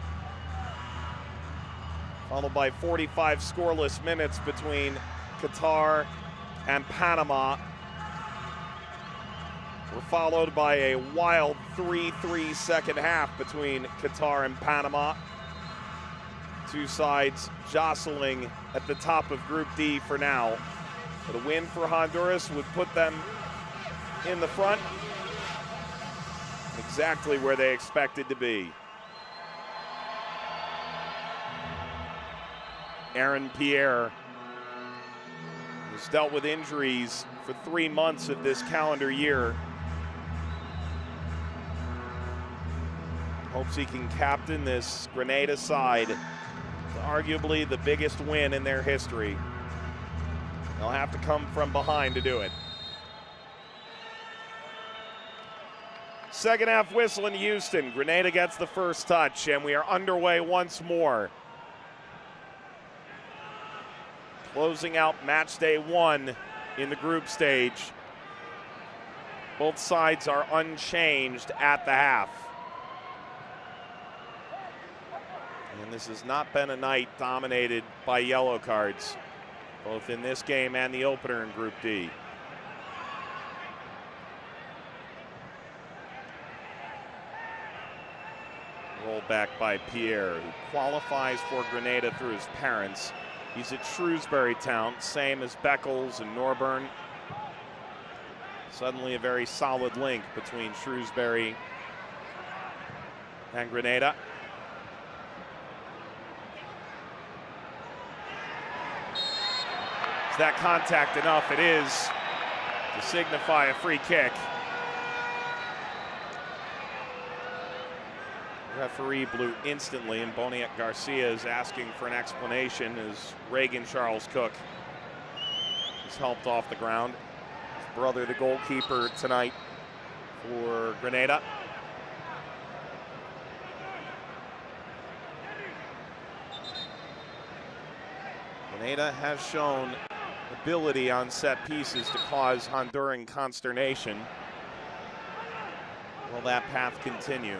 followed by 45 scoreless minutes between Qatar and Panama. Were followed by a wild 3-3 second half between Qatar and Panama. Two sides jostling at the top of Group D for now. But a win for Honduras would put them in the front, exactly where they expected to be. Aaron Pierre, who's dealt with injuries for 3 months of this calendar year, hopes he can captain this Grenada side to arguably the biggest win in their history. They'll have to come from behind to do it. Second half whistle in Houston. Grenada gets the first touch, and we are underway once more. Closing out match day 1 in the group stage. Both sides are unchanged at the half. And this has not been a night dominated by yellow cards, both in this game and the opener in Group D. Roll back by Pierre, who qualifies for Grenada through his parents. He's at Shrewsbury Town, same as Beckles and Norburn. Suddenly a very solid link between Shrewsbury and Grenada. Is that contact enough? It is, to signify a free kick. Referee blew instantly, and Boniek Garcia is asking for an explanation as Reagan Charles Cook is helped off the ground. His brother, the goalkeeper tonight for Grenada. Grenada has shown ability on set pieces to cause Honduran consternation. Will that path continue?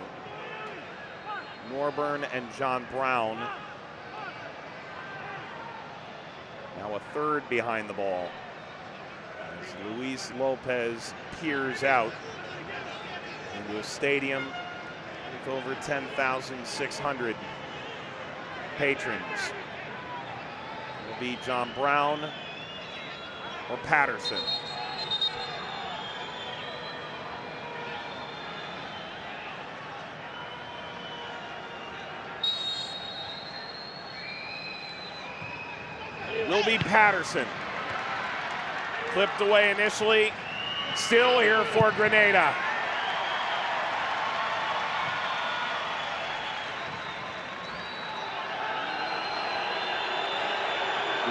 Norburn and John Brown. Now a third behind the ball, as Luis Lopez peers out into a stadium with over 10,600 patrons. It'll be John Brown or Patterson. Will be Patterson. Clipped away initially. Still here for Grenada.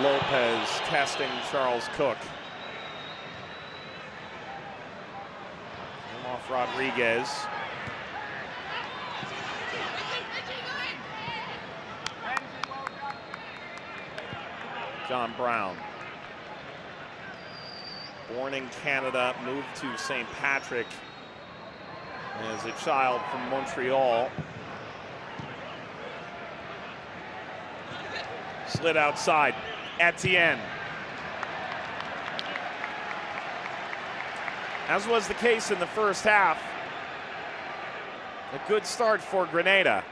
Lopez testing Charles Cook. Came off Rodriguez. John Brown. Born in Canada, moved to St. Patrick as a child from Montreal. Slid outside. Etienne. As was the case in the first half, a good start for Grenada.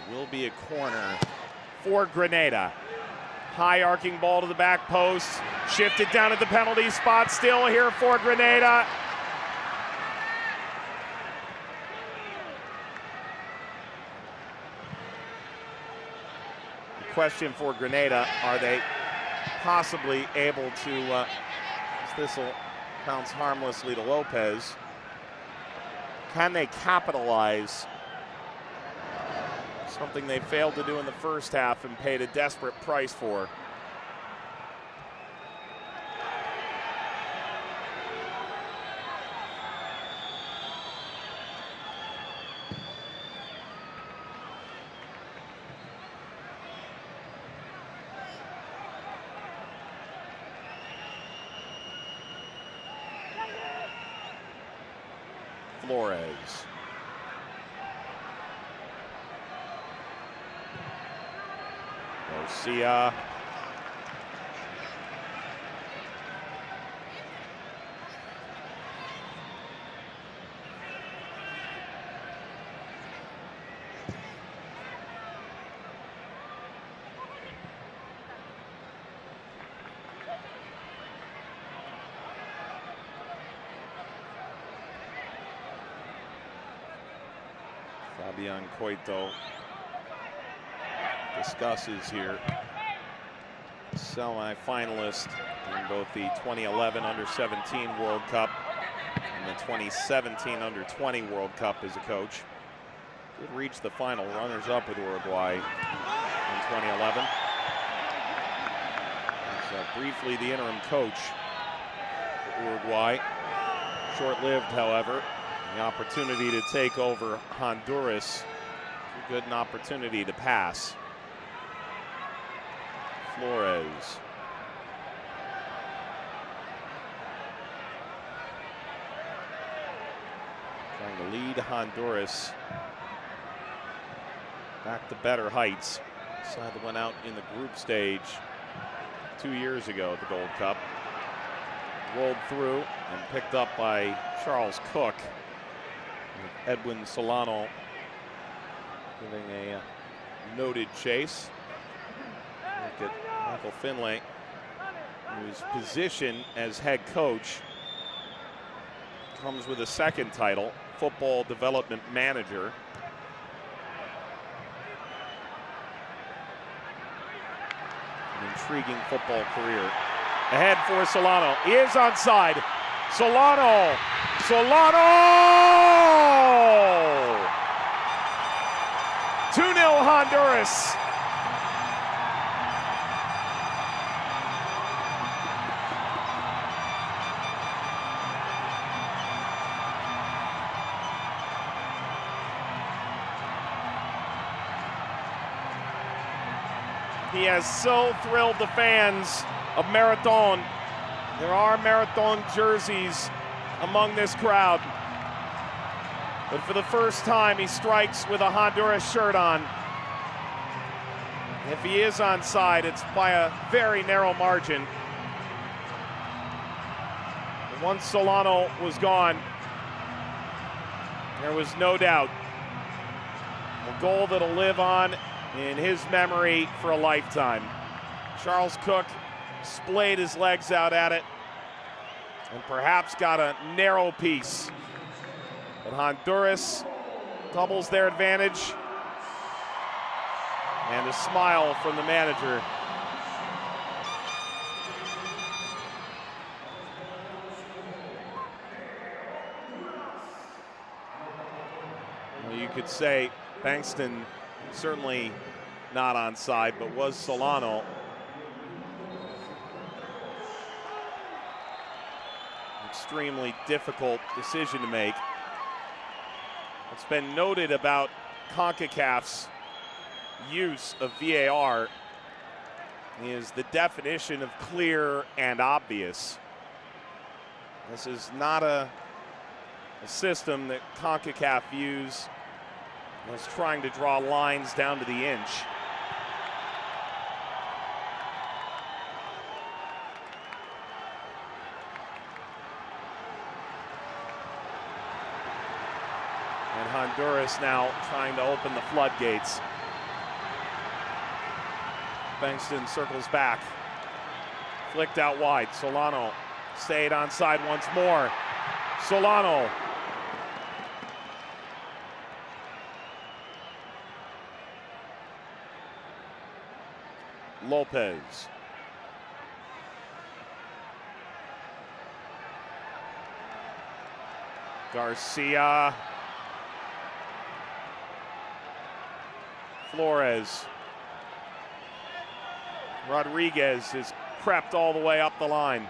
Will be a corner for Grenada. High arcing ball to the back post. Shifted down at the penalty spot. Still here for Grenada. The question for Grenada, are they possibly able to, this will bounce harmlessly to Lopez. Can they capitalize? Something they failed to do in the first half and paid a desperate price for. Flores. Garcia. Fabian Coito discusses here. Semi-finalist in both the 2011 Under-17 World Cup and the 2017 Under-20 World Cup as a coach. Did reach the final, runners-up with Uruguay in 2011. Was briefly the interim coach for Uruguay. Short-lived, however. The opportunity to take over Honduras. Too good an opportunity to pass. Flores. Trying to lead Honduras back to better heights. Side that went out in the group stage 2 years ago at the Gold Cup. Rolled through and picked up by Charles Cook. Edwin Solano giving a noted chase. Look at Michael Finlay, whose position as head coach comes with a second title, football development manager. An intriguing football career. Ahead for Solano. He is onside. Solano. Solano! 2-0 Honduras. He has so thrilled the fans of Marathon. There are Marathon jerseys among this crowd. But for the first time, he strikes with a Honduras shirt on. If he is onside, it's by a very narrow margin. And once Solano was gone, there was no doubt. A goal that'll live on in his memory for a lifetime. Charles Cook splayed his legs out at it and perhaps got a narrow piece But Honduras doubles their advantage. And a smile from the manager. Well, you could say Bankston certainly not onside, but was Solano. Extremely difficult decision to make. What's been noted about CONCACAF's use of VAR is the definition of clear and obvious. This is not a system that CONCACAF views as trying to draw lines down to the inch. And Honduras now trying to open the floodgates. Bankston circles back. Flicked out wide. Solano stayed onside once more. Solano. Lopez. Garcia. Flores. Rodriguez is crept all the way up the line.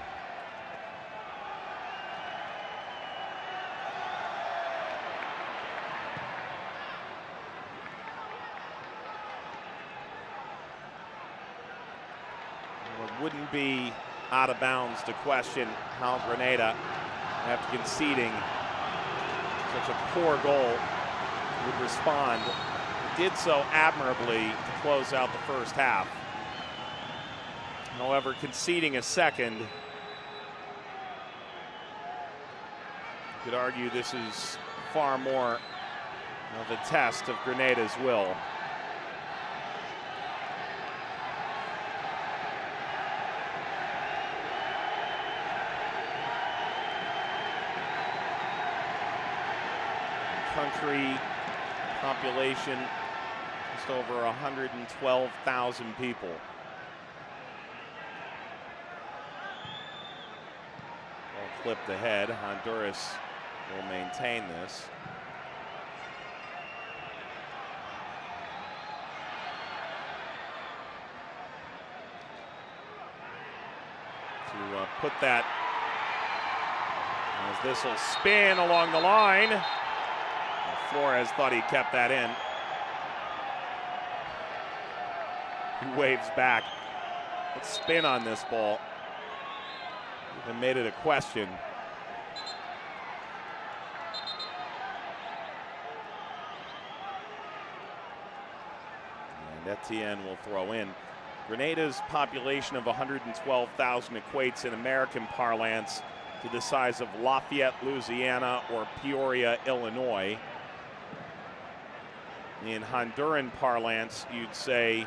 Well, it wouldn't be out of bounds to question how Grenada, after conceding such a poor goal, would respond. It did so admirably to close out the first half. However, conceding a second, you could argue this is far more of a test of Grenada's will. Country population just over 112,000 people. Flipped ahead. Honduras will maintain this. To put that, as this will spin along the line. Flores thought he kept that in. He waves back. Let's spin on this ball. And made it a question. And Etienne will throw in. Grenada's population of 112,000 equates in American parlance to the size of Lafayette, Louisiana, or Peoria, Illinois. In Honduran parlance, you'd say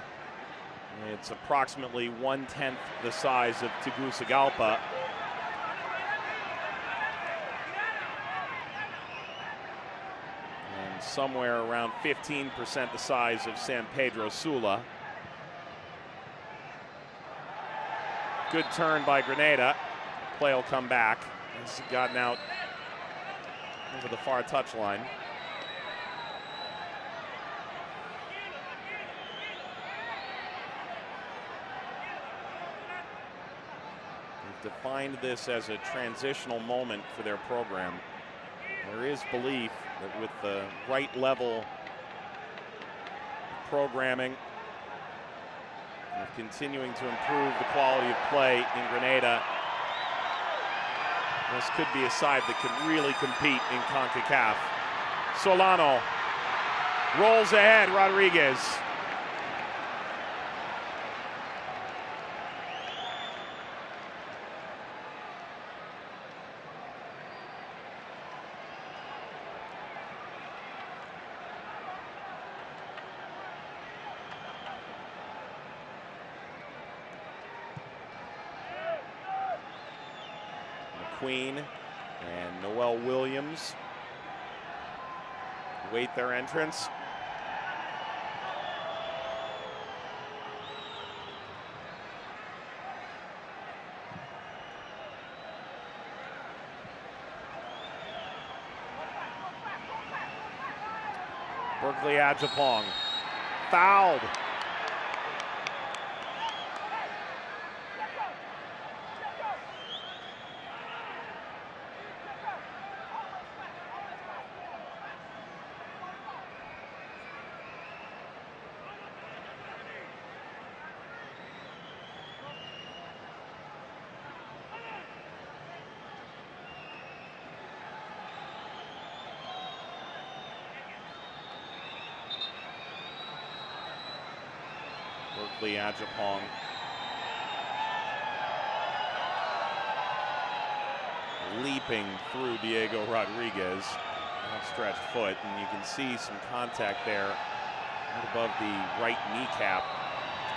it's approximately 1/10 the size of Tegucigalpa. Somewhere around 15% the size of San Pedro Sula. Good turn by Grenada. Play will come back. It's gotten out over the far touchline. They've defined this as a transitional moment for their program. There is belief that with the right level of programming and continuing to improve the quality of play in Grenada, this could be a side that could really compete in CONCACAF. Solano rolls ahead. Rodriguez. Queen and Noel Williams wait their entrance. Berkeley Adjapong, fouled. Berkeley Adjapong. Leaping through Diego Rodriguez. Outstretched foot, and you can see some contact there right above the right kneecap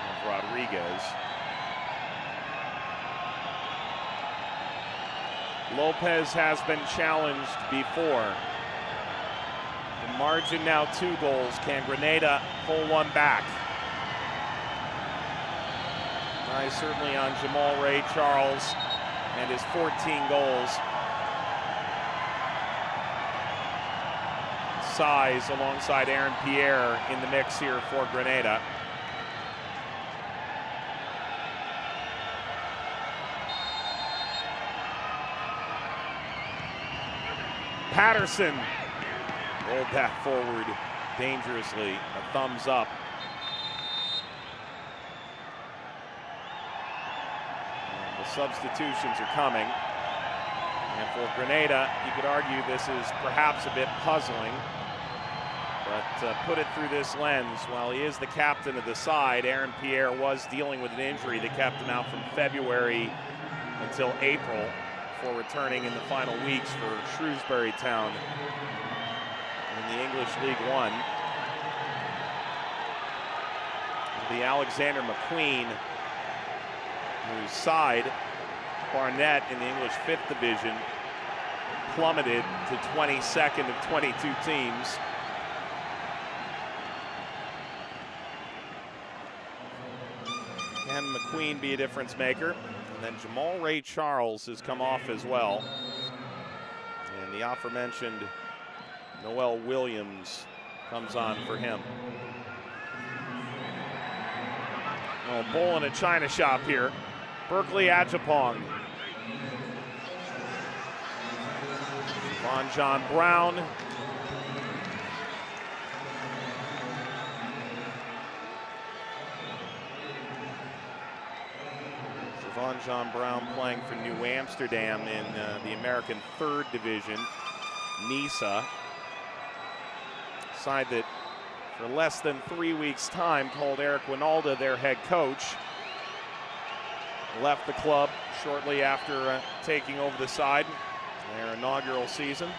of Rodriguez. Lopez has been challenged before. The margin now 2 goals. Can Grenada pull one back? Eyes certainly on Jamal Ray Charles and his 14 goals. Size alongside Aaron Pierre in the mix here for Grenada. Patterson rolled that forward dangerously. A thumbs up. And the substitutions are coming. And for Grenada, you could argue this is perhaps a bit puzzling. But put it through this lens, while he is the captain of the side, Aaron Pierre was dealing with an injury that kept him out from February until April, before returning in the final weeks for Shrewsbury Town in the English League One. The Alexander McQueen, whose side, Barnett in the English 5th Division, plummeted to 22nd of 22 teams. Can McQueen be a difference maker? And then Jamal Ray Charles has come off as well. And the aforementioned Noel Williams comes on for him. Oh, bull in a china shop here. Berkeley Adjapong. Von John Brown. Von John Brown playing for New Amsterdam in the American 3rd Division, NISA. Side that for less than 3 weeks' time called Eric Winalda their head coach. Left the club shortly after taking over the side, their inaugural season.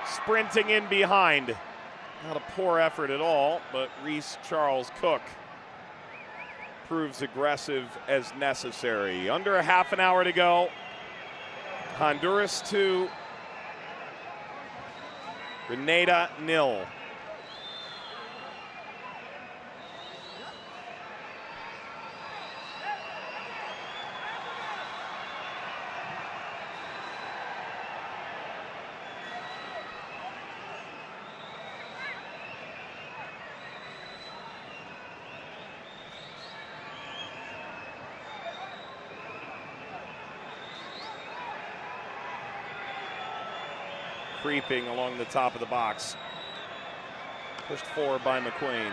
Sprinting in behind. Not a poor effort at all, but Reese Charles Cook proves aggressive as necessary. Under a half an hour to go. Honduras 2, Grenada 0. Creeping along the top of the box. Pushed forward by McQueen.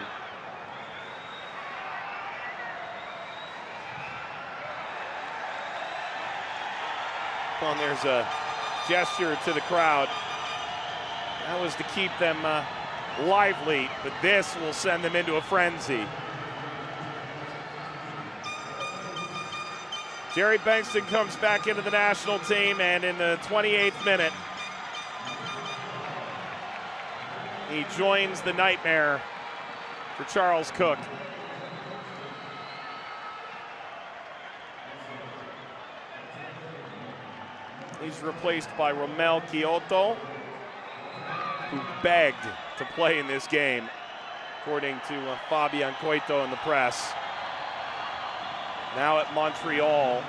Well, and there's a gesture to the crowd. That was to keep them lively, but this will send them into a frenzy. Jerry Bengtson comes back into the national team, and in the 28th minute, He joins the nightmare for Charles Cook. He's replaced by Romel Kyoto, who begged to play in this game, according to Fabian Coito in the press. Now at Montreal,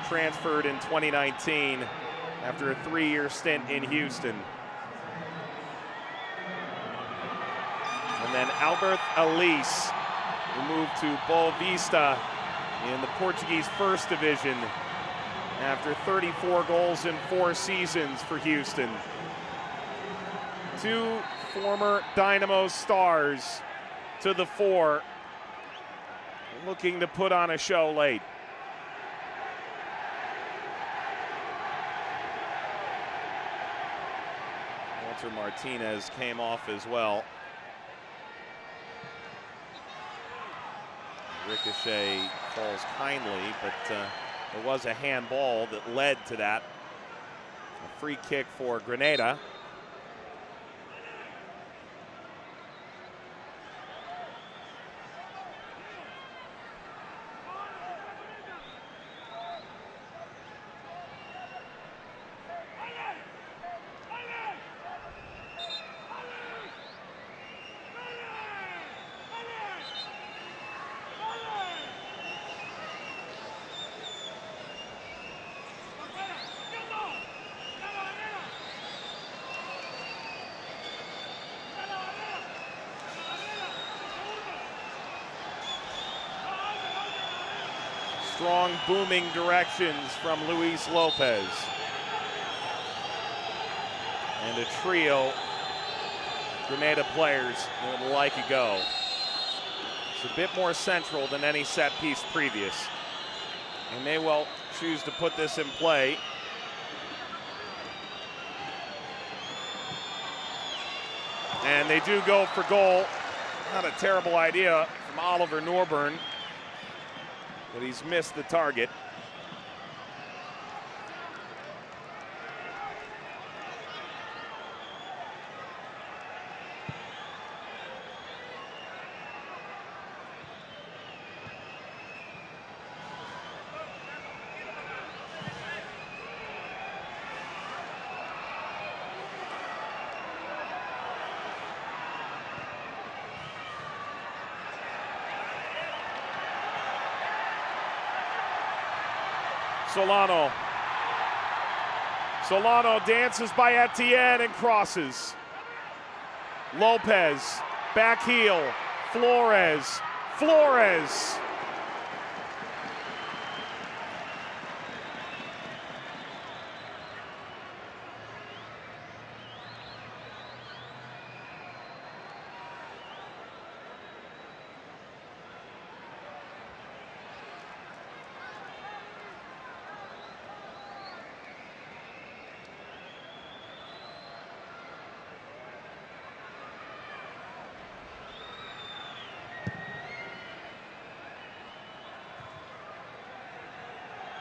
transferred in 2019 after a 3-year stint in Houston. And then Albert Elise, who moved to Boa Vista in the Portuguese First Division after 34 goals in 4 seasons for Houston. 2 former Dynamo stars to the fore, looking to put on a show late. Walter Martinez came off as well. Ricochet falls kindly, but there was a handball that led to that. A free kick for Grenada. Strong booming directions from Luis Lopez. And a trio Grenada players would like a go. It's a bit more central than any set piece previous. And may well choose to put this in play. And they do go for goal. Not a terrible idea from Oliver Norburn, but he's missed the target. Solano dances by Etienne and crosses. Lopez, back heel, Flores.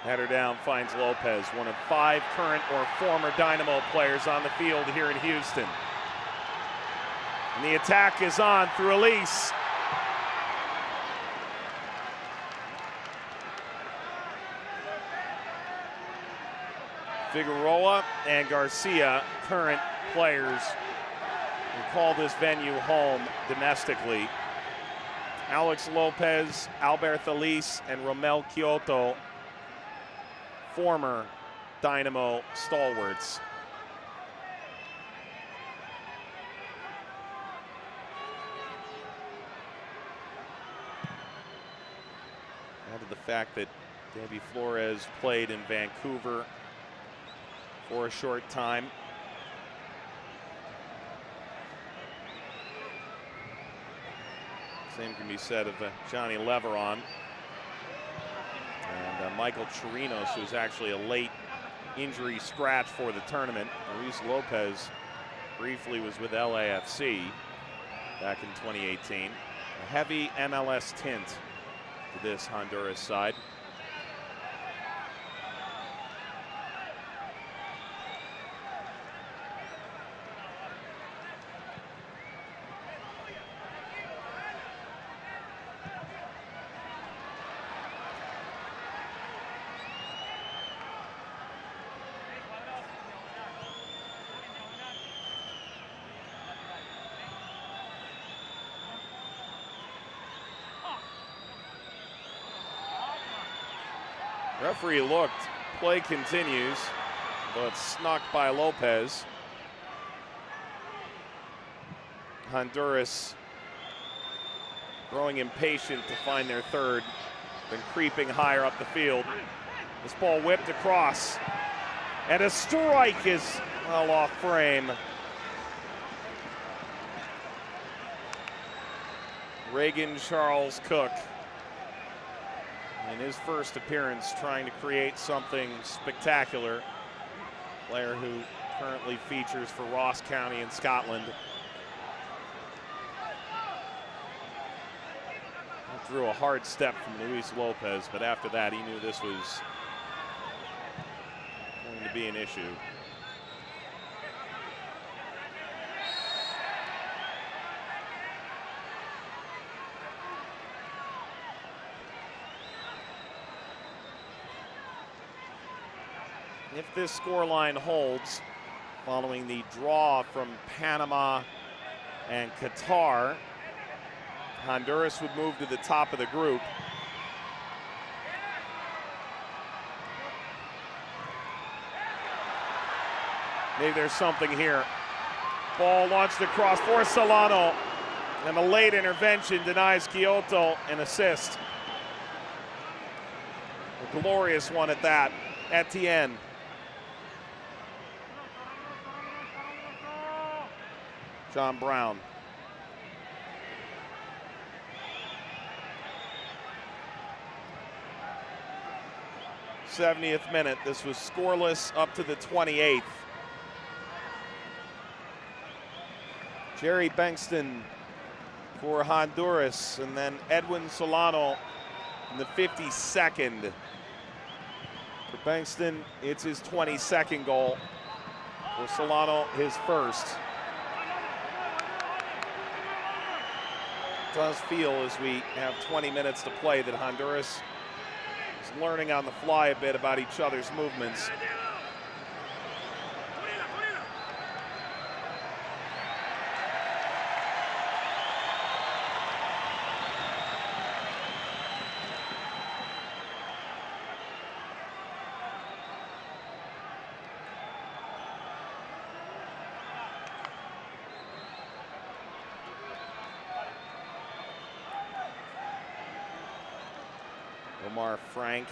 Header down finds Lopez, one of 5 current or former Dynamo players on the field here in Houston. And the attack is on through Elise. Figueroa and Garcia, current players who call this venue home domestically. Alex Lopez, Albert Elise, and Romel Kyoto, former Dynamo stalwarts. Added the fact that Davy Flores played in Vancouver for a short time. Same can be said of Johnny Leveron. And Michael Chirinos, who's actually a late injury scratch for the tournament. Luis Lopez briefly was with LAFC back in 2018. A heavy MLS tint to this Honduras side. Referee looked. Play continues, but snuck by Lopez. Honduras growing impatient to find their third, been creeping higher up the field. This ball whipped across, and a strike is well off frame. Reagan Charles Cook, in his first appearance, trying to create something spectacular. Player who currently features for Ross County in Scotland. Threw a hard step from Luis Lopez, but after that he knew this was going to be an issue. If this scoreline holds, following the draw from Panama and Qatar, Honduras would move to the top of the group. Maybe there's something here. Ball launched across for Solano, and a late intervention denies Kyoto an assist. A glorious one at that. Etienne. John Brown. 70th minute. This was scoreless up to the 28th. Jerry Bengtsson for Honduras, and then Edwin Solano in the 52nd. For Bengtsson, it's his 22nd goal. For Solano, his first. It does feel, as we have 20 minutes to play, that Honduras is learning on the fly a bit about each other's movements. Omar Frank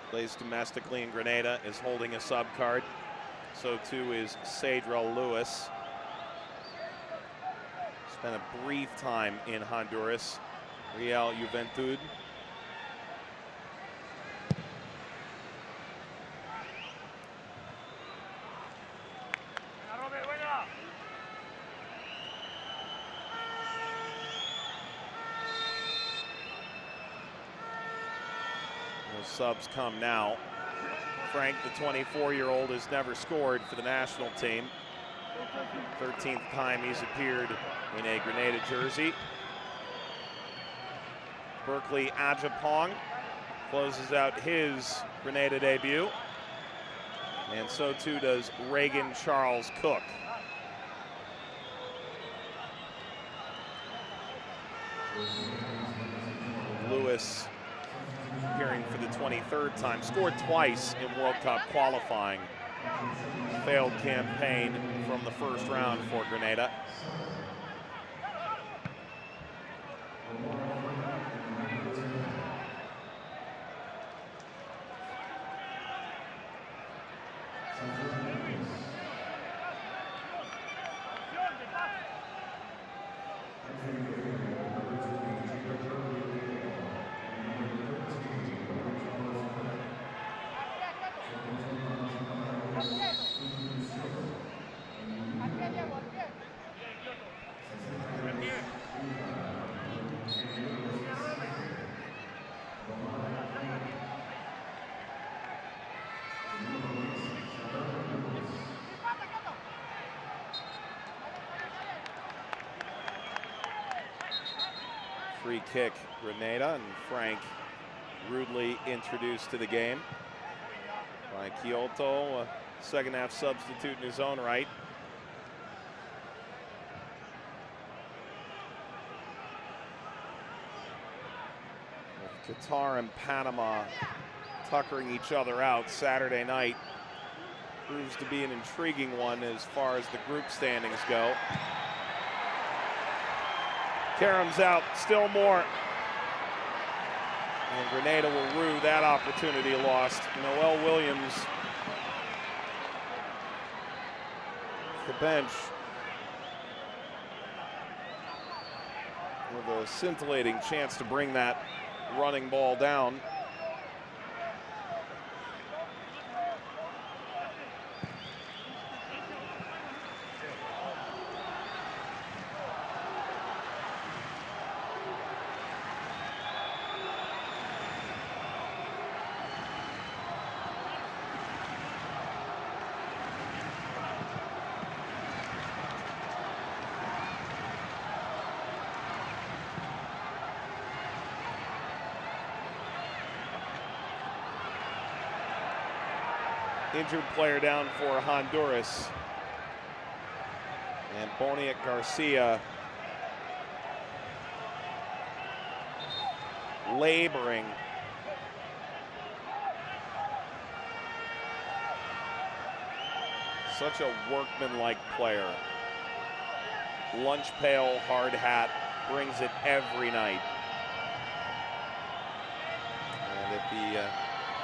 plays domestically in Grenada, is holding a sub card. So too is Cedral Lewis. Spent a brief time in Honduras, Real Juventud. Subs come now. Frank, the 24-year-old, has never scored for the national team. 13th time he's appeared in a Grenada jersey. Berkeley Ajapong closes out his Grenada debut. And so too does Reagan Charles Cook. Lewis appearing for the 23rd time, scored twice in World Cup qualifying. Failed campaign from the first round for Grenada. Free kick, Grenada, and Frank rudely introduced to the game by Kyoto, a second half substitute in his own right. With Qatar and Panama tuckering each other out Saturday night. Proves to be an intriguing one as far as the group standings go. Karam's out, still more. And Grenada will rue that opportunity lost. Noel Williams, the bench, with a scintillating chance to bring that running ball down. Injured player down for Honduras. And Boniek Garcia laboring. Such a workmanlike player. Lunch pail, hard hat, brings it every night. And at the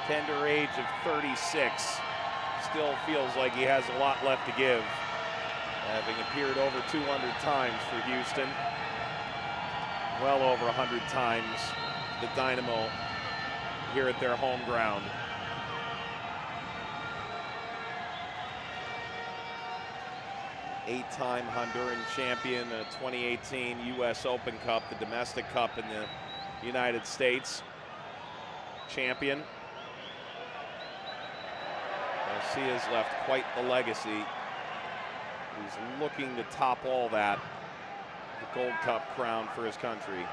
tender age of 36, still feels like he has a lot left to give, having appeared over 200 times for Houston, well over 100 times the Dynamo here at their home ground. Eight-time Honduran champion, a 2018 U.S. Open Cup, the domestic cup in the United States. Champion. Garcia's left quite the legacy. He's looking to top all that, the Gold Cup crown for his country.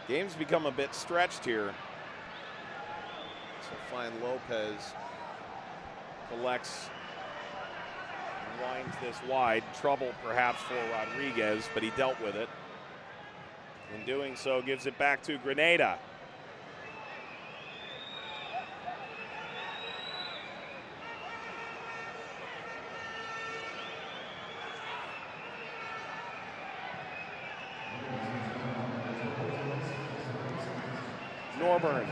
Game's become a bit stretched here. So fine, Lopez collects, winds this wide. Trouble perhaps for Rodriguez, but he dealt with it. In doing so, gives it back to Grenada. Norburn.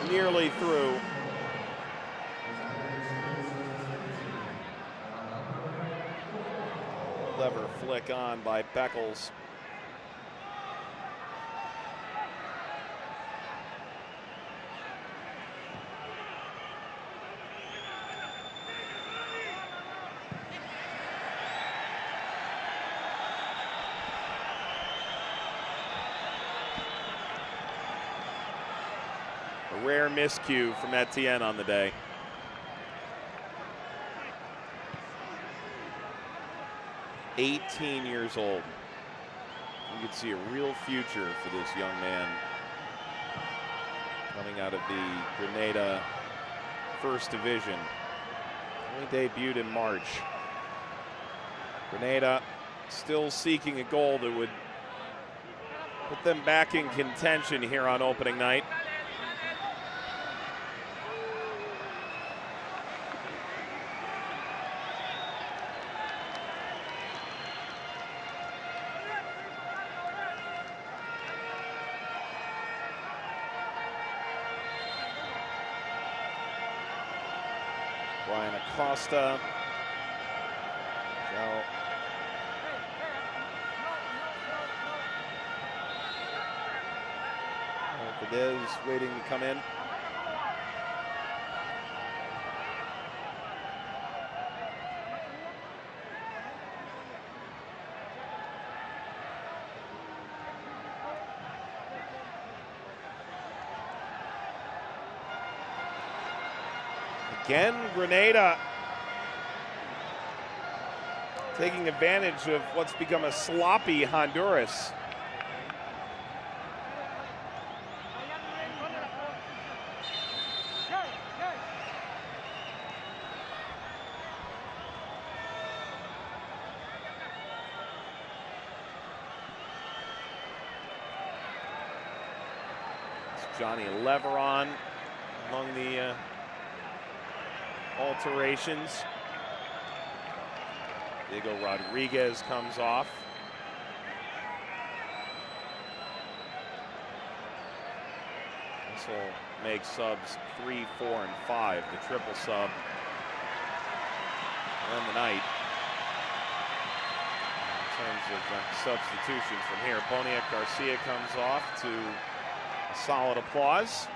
Nearly through. Clever flick on by Beckles. Rare miscue from Etienne on the day. "18 years old. You could see a real future for this young man coming out of the Grenada First Division. Only debuted in March. Grenada still seeking a goal that would put them back in contention here on opening night. Brian Acosta. So Fidesz waiting to come in. Again, Grenada taking advantage of what's become a sloppy Honduras. It's Johnny Leveron among the alterations. Diego Rodriguez comes off. This will make subs 3, 4, and 5, the triple sub on the night. In terms of substitutions from here, Boniek Garcia comes off to a solid applause.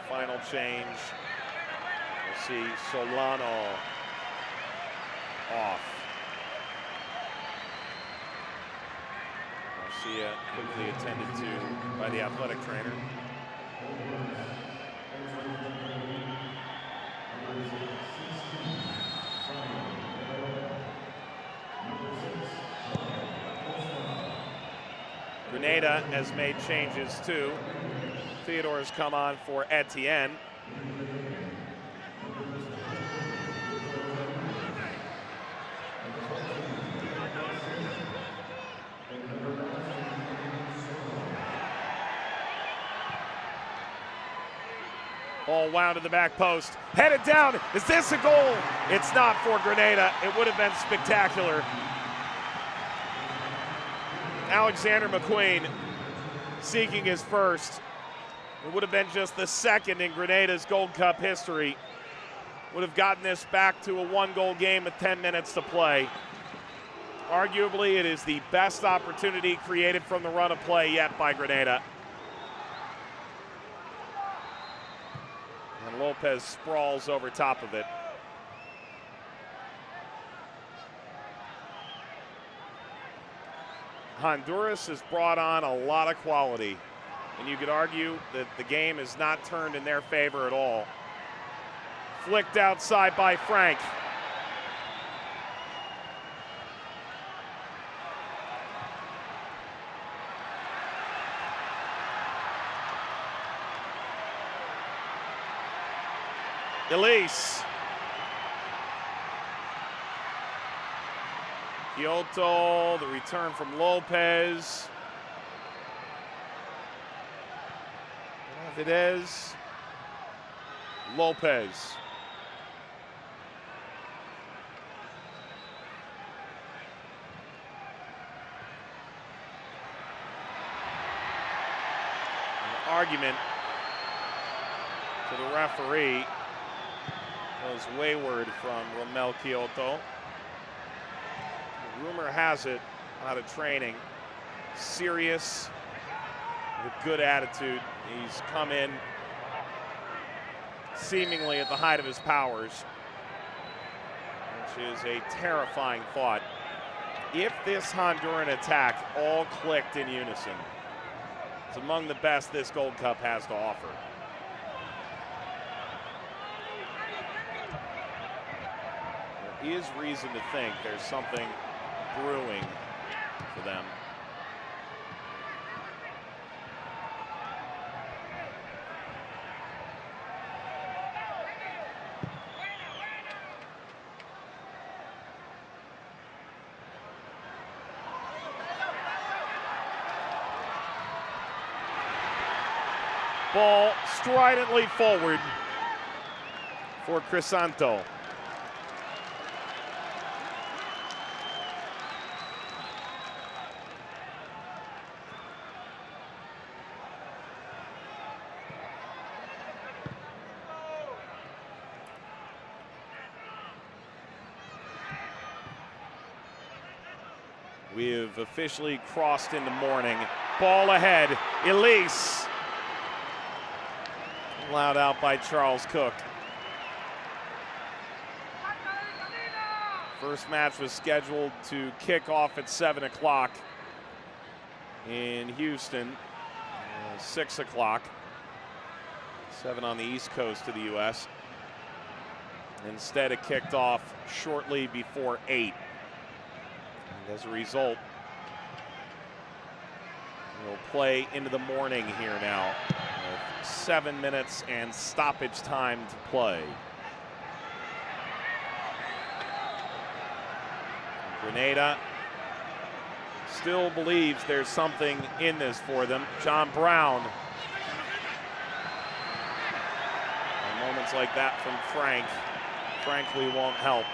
Final change, we'll see Solano off. Garcia quickly attended to by the athletic trainer. Grenada has made changes too. Theodore's come on for Etienne. Ball wound to the back post. Headed down. Is this a goal? It's not for Grenada. It would have been spectacular. Alexander McQueen seeking his first. It would have been just the second in Grenada's Gold Cup history. Would have gotten this back to a one-goal game with 10 minutes to play. Arguably, it is the best opportunity created from the run of play yet by Grenada. And Lopez sprawls over top of it. Honduras has brought on a lot of quality. And you could argue that the game is not turned in their favor at all. Flicked outside by Frank. Elise. Kyoto, the return from Lopez. Videz, Lopez. An argument to the referee was wayward from Romel Kyoto. Rumor has it, out of training, serious, with a good attitude. He's come in seemingly at the height of his powers, which is a terrifying thought. If this Honduran attack all clicked in unison, it's among the best this Gold Cup has to offer. There is reason to think there's something brewing for them. Ball stridently forward for Crisanto. We have officially crossed into morning. Ball ahead, Elise. Allowed out by Charles Cook. First match was scheduled to kick off at 7 o'clock in Houston, 6 o'clock, 7 on the East Coast of the U.S. Instead, it kicked off shortly before 8. And as a result, we'll play into the morning here now, with 7 minutes and stoppage time to play. Grenada still believes there's something in this for them. John Brown. And moments like that from Frank, frankly, won't help.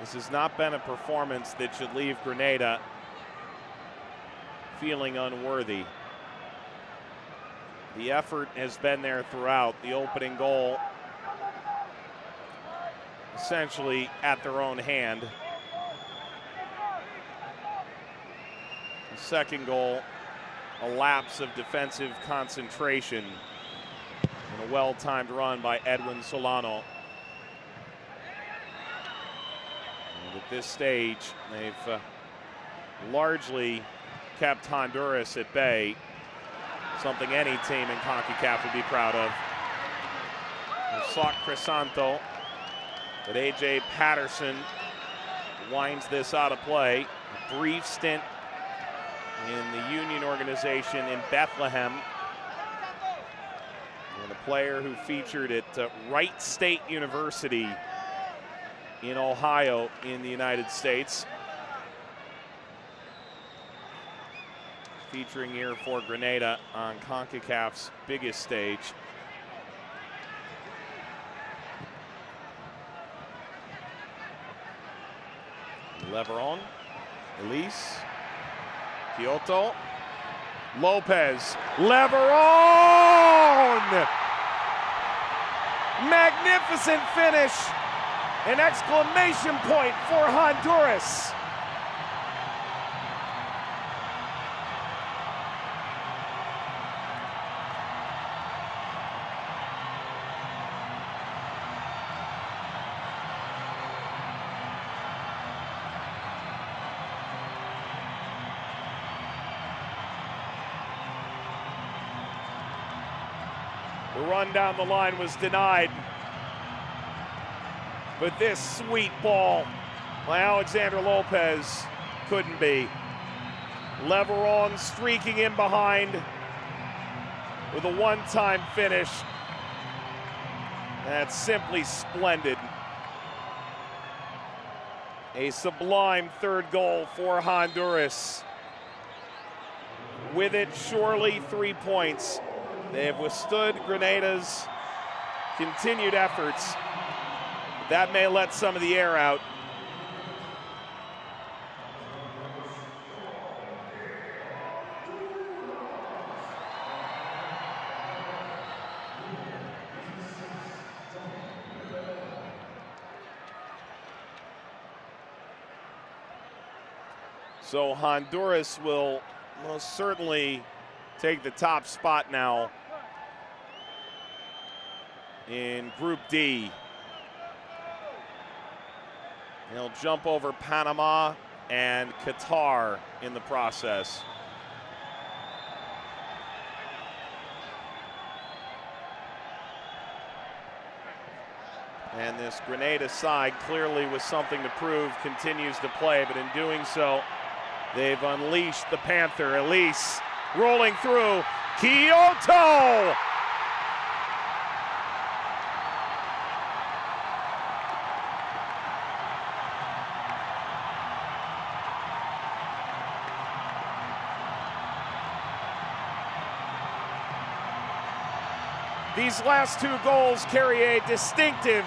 This has not been a performance that should leave Grenada feeling unworthy. The effort has been there throughout. The opening goal essentially at their own hand. The second goal, a lapse of defensive concentration and a well-timed run by Edwin Solano. And at this stage, they've largely kept Honduras at bay, something any team in Concacaf would be proud of. Sought Crisanto, but A.J. Patterson winds this out of play. A brief stint in the Union organization in Bethlehem. And a player who featured at Wright State University in Ohio in the United States. Featuring here for Grenada on CONCACAF's biggest stage. Leveron, Elise, Kyoto, Lopez, Leveron! Magnificent finish, an exclamation point for Honduras. The run down the line was denied. But this sweet ball by Alexander Lopez couldn't be. Leveron streaking in behind with a one-time finish. That's simply splendid. A sublime third goal for Honduras. With it, surely 3 points. They have withstood Grenada's continued efforts. That may let some of the air out. So Honduras will most certainly take the top spot now in Group D. They'll jump over Panama and Qatar in the process. And this Grenada side, clearly with something to prove, continues to play, but in doing so, they've unleashed the Panther. Elise rolling through, Kyoto! These last two goals carry a distinctive,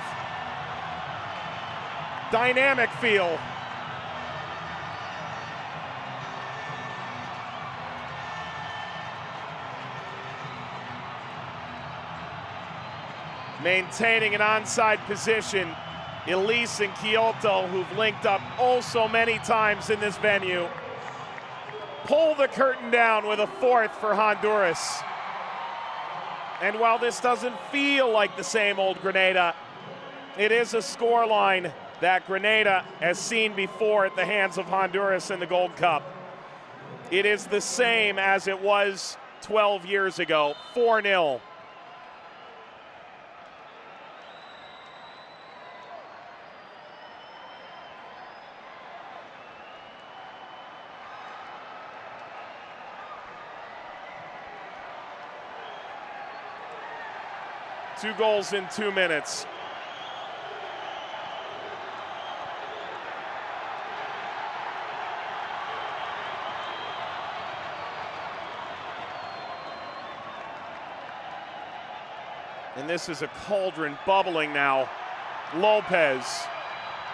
dynamic feel. Maintaining an onside position, Elise and Kyoto, who've linked up oh so many times in this venue, pull the curtain down with a fourth for Honduras. And while this doesn't feel like the same old Grenada, it is a scoreline that Grenada has seen before at the hands of Honduras in the Gold Cup. It is the same as it was 12 years ago, 4-0. Two goals in 2 minutes. And this is a cauldron bubbling now. Lopez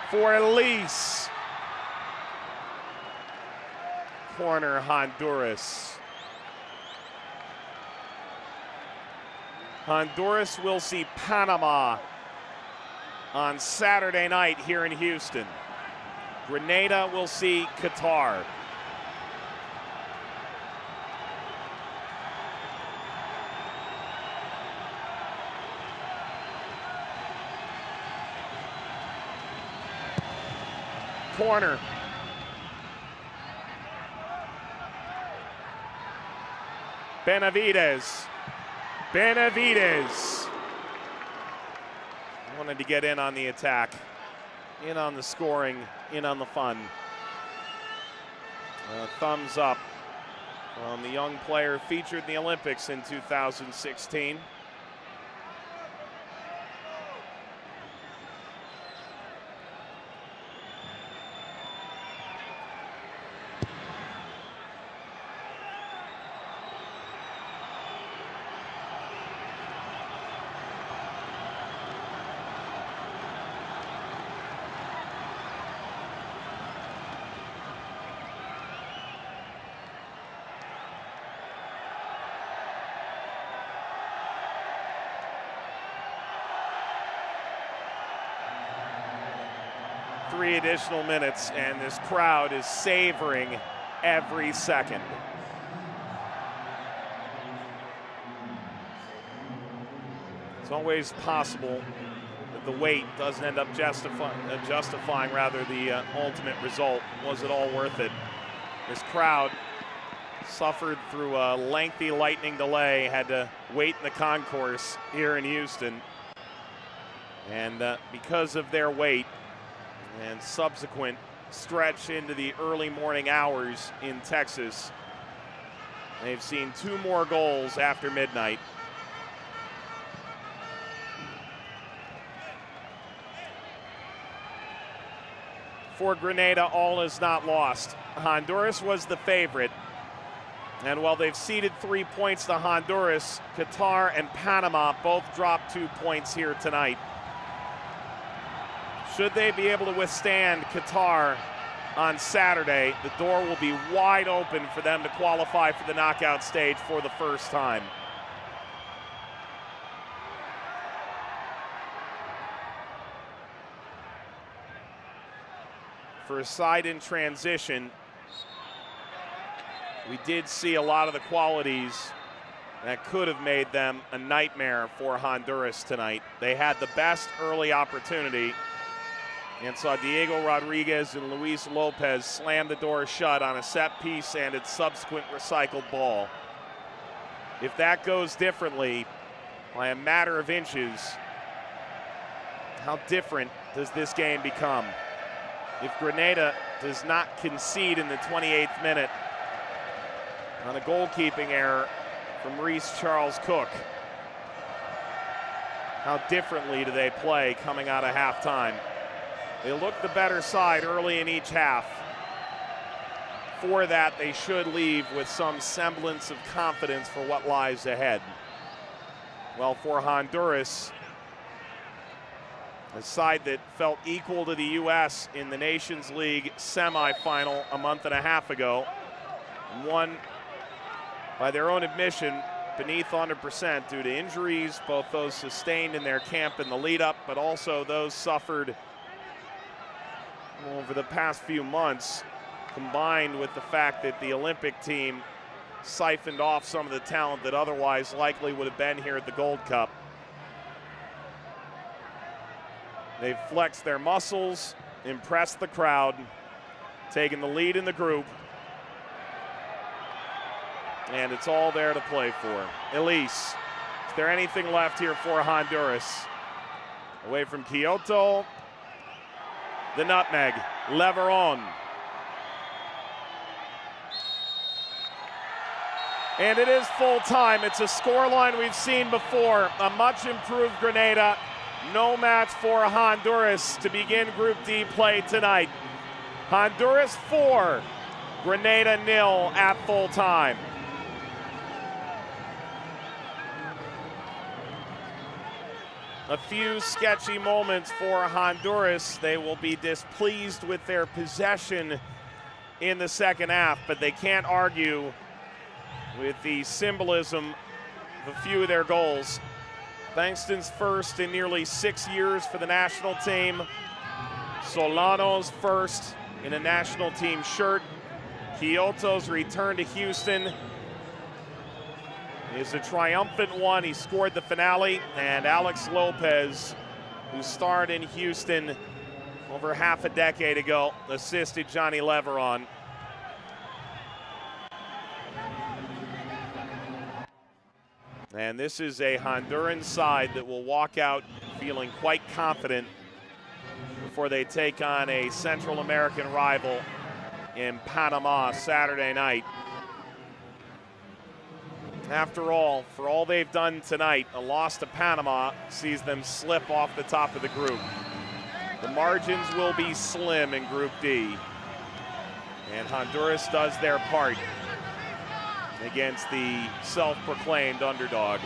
for Elise. Corner Honduras. Honduras will see Panama on Saturday night here in Houston. Grenada will see Qatar. Corner. Benavides. Wanted to get in on the attack, in on the scoring, in on the fun. Thumbs up from the young player featured in the Olympics in 2016. Three additional minutes, and this crowd is savoring every second. It's always possible that the wait doesn't end up justifying rather the ultimate result. Was it all worth it? This crowd suffered through a lengthy lightning delay, had to wait in the concourse here in Houston. And because of their wait, and subsequent stretch into the early morning hours in Texas, they've seen two more goals after midnight. For Grenada, all is not lost. Honduras was the favorite, and while they've ceded 3 points to Honduras, Qatar and Panama both dropped 2 points here tonight. Should they be able to withstand Qatar on Saturday, the door will be wide open for them to qualify for the knockout stage for the first time. For a side in transition, we did see a lot of the qualities that could have made them a nightmare for Honduras tonight. They had the best early opportunity and saw Diego Rodriguez and Luis Lopez slam the door shut on a set piece and its subsequent recycled ball. If that goes differently by a matter of inches, how different does this game become? If Grenada does not concede in the 28th minute on a goalkeeping error from Reese Charles Cook, how differently do they play coming out of halftime? They look the better side early in each half. For that, they should leave with some semblance of confidence for what lies ahead. Well, for Honduras, a side that felt equal to the U.S. in the Nations League semifinal a month and a half ago, won by their own admission beneath 100% due to injuries, both those sustained in their camp in the lead-up, but also those suffered over the past few months, combined with the fact that the Olympic team siphoned off some of the talent that otherwise likely would have been here at the Gold Cup. They've flexed their muscles, impressed the crowd, taken the lead in the group, and it's all there to play for. Elise, is there anything left here for Honduras? Away from Kyoto, the nutmeg, Leveron. And it is full time. It's a scoreline we've seen before. A much improved Grenada. No match for Honduras to begin Group D play tonight. Honduras 4, Grenada 0 at full time. A few sketchy moments for Honduras. They will be displeased with their possession in the second half, but they can't argue with the symbolism of a few of their goals. Bankston's first in nearly 6 years for the national team. Solano's first in a national team shirt. Kyoto's return to Houston is a triumphant one. He scored the finale, and Alex Lopez, who starred in Houston over half a decade ago, assisted Johnny Leveron. And this is a Honduran side that will walk out feeling quite confident before they take on a Central American rival in Panama Saturday night. After all, for all they've done tonight, a loss to Panama sees them slip off the top of the group. The margins will be slim in Group D, and Honduras does their part against the self-proclaimed underdog.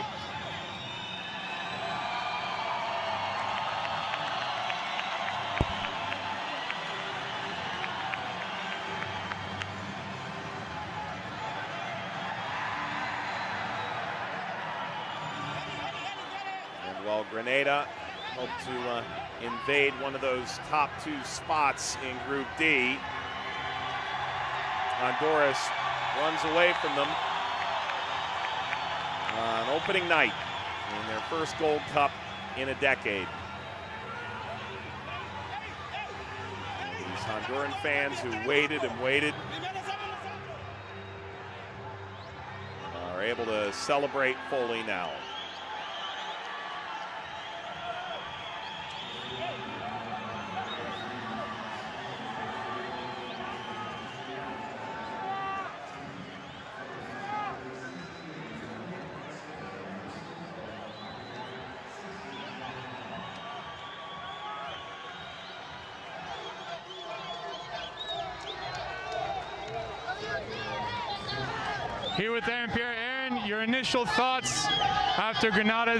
And while Grenada hope to invade one of those top 2 spots in Group D, Honduras runs away from them on opening night in their first Gold Cup in a decade. These Honduran fans who waited and waited are able to celebrate fully now. Here with Aaron Pierre. Aaron, your initial thoughts after Grenada's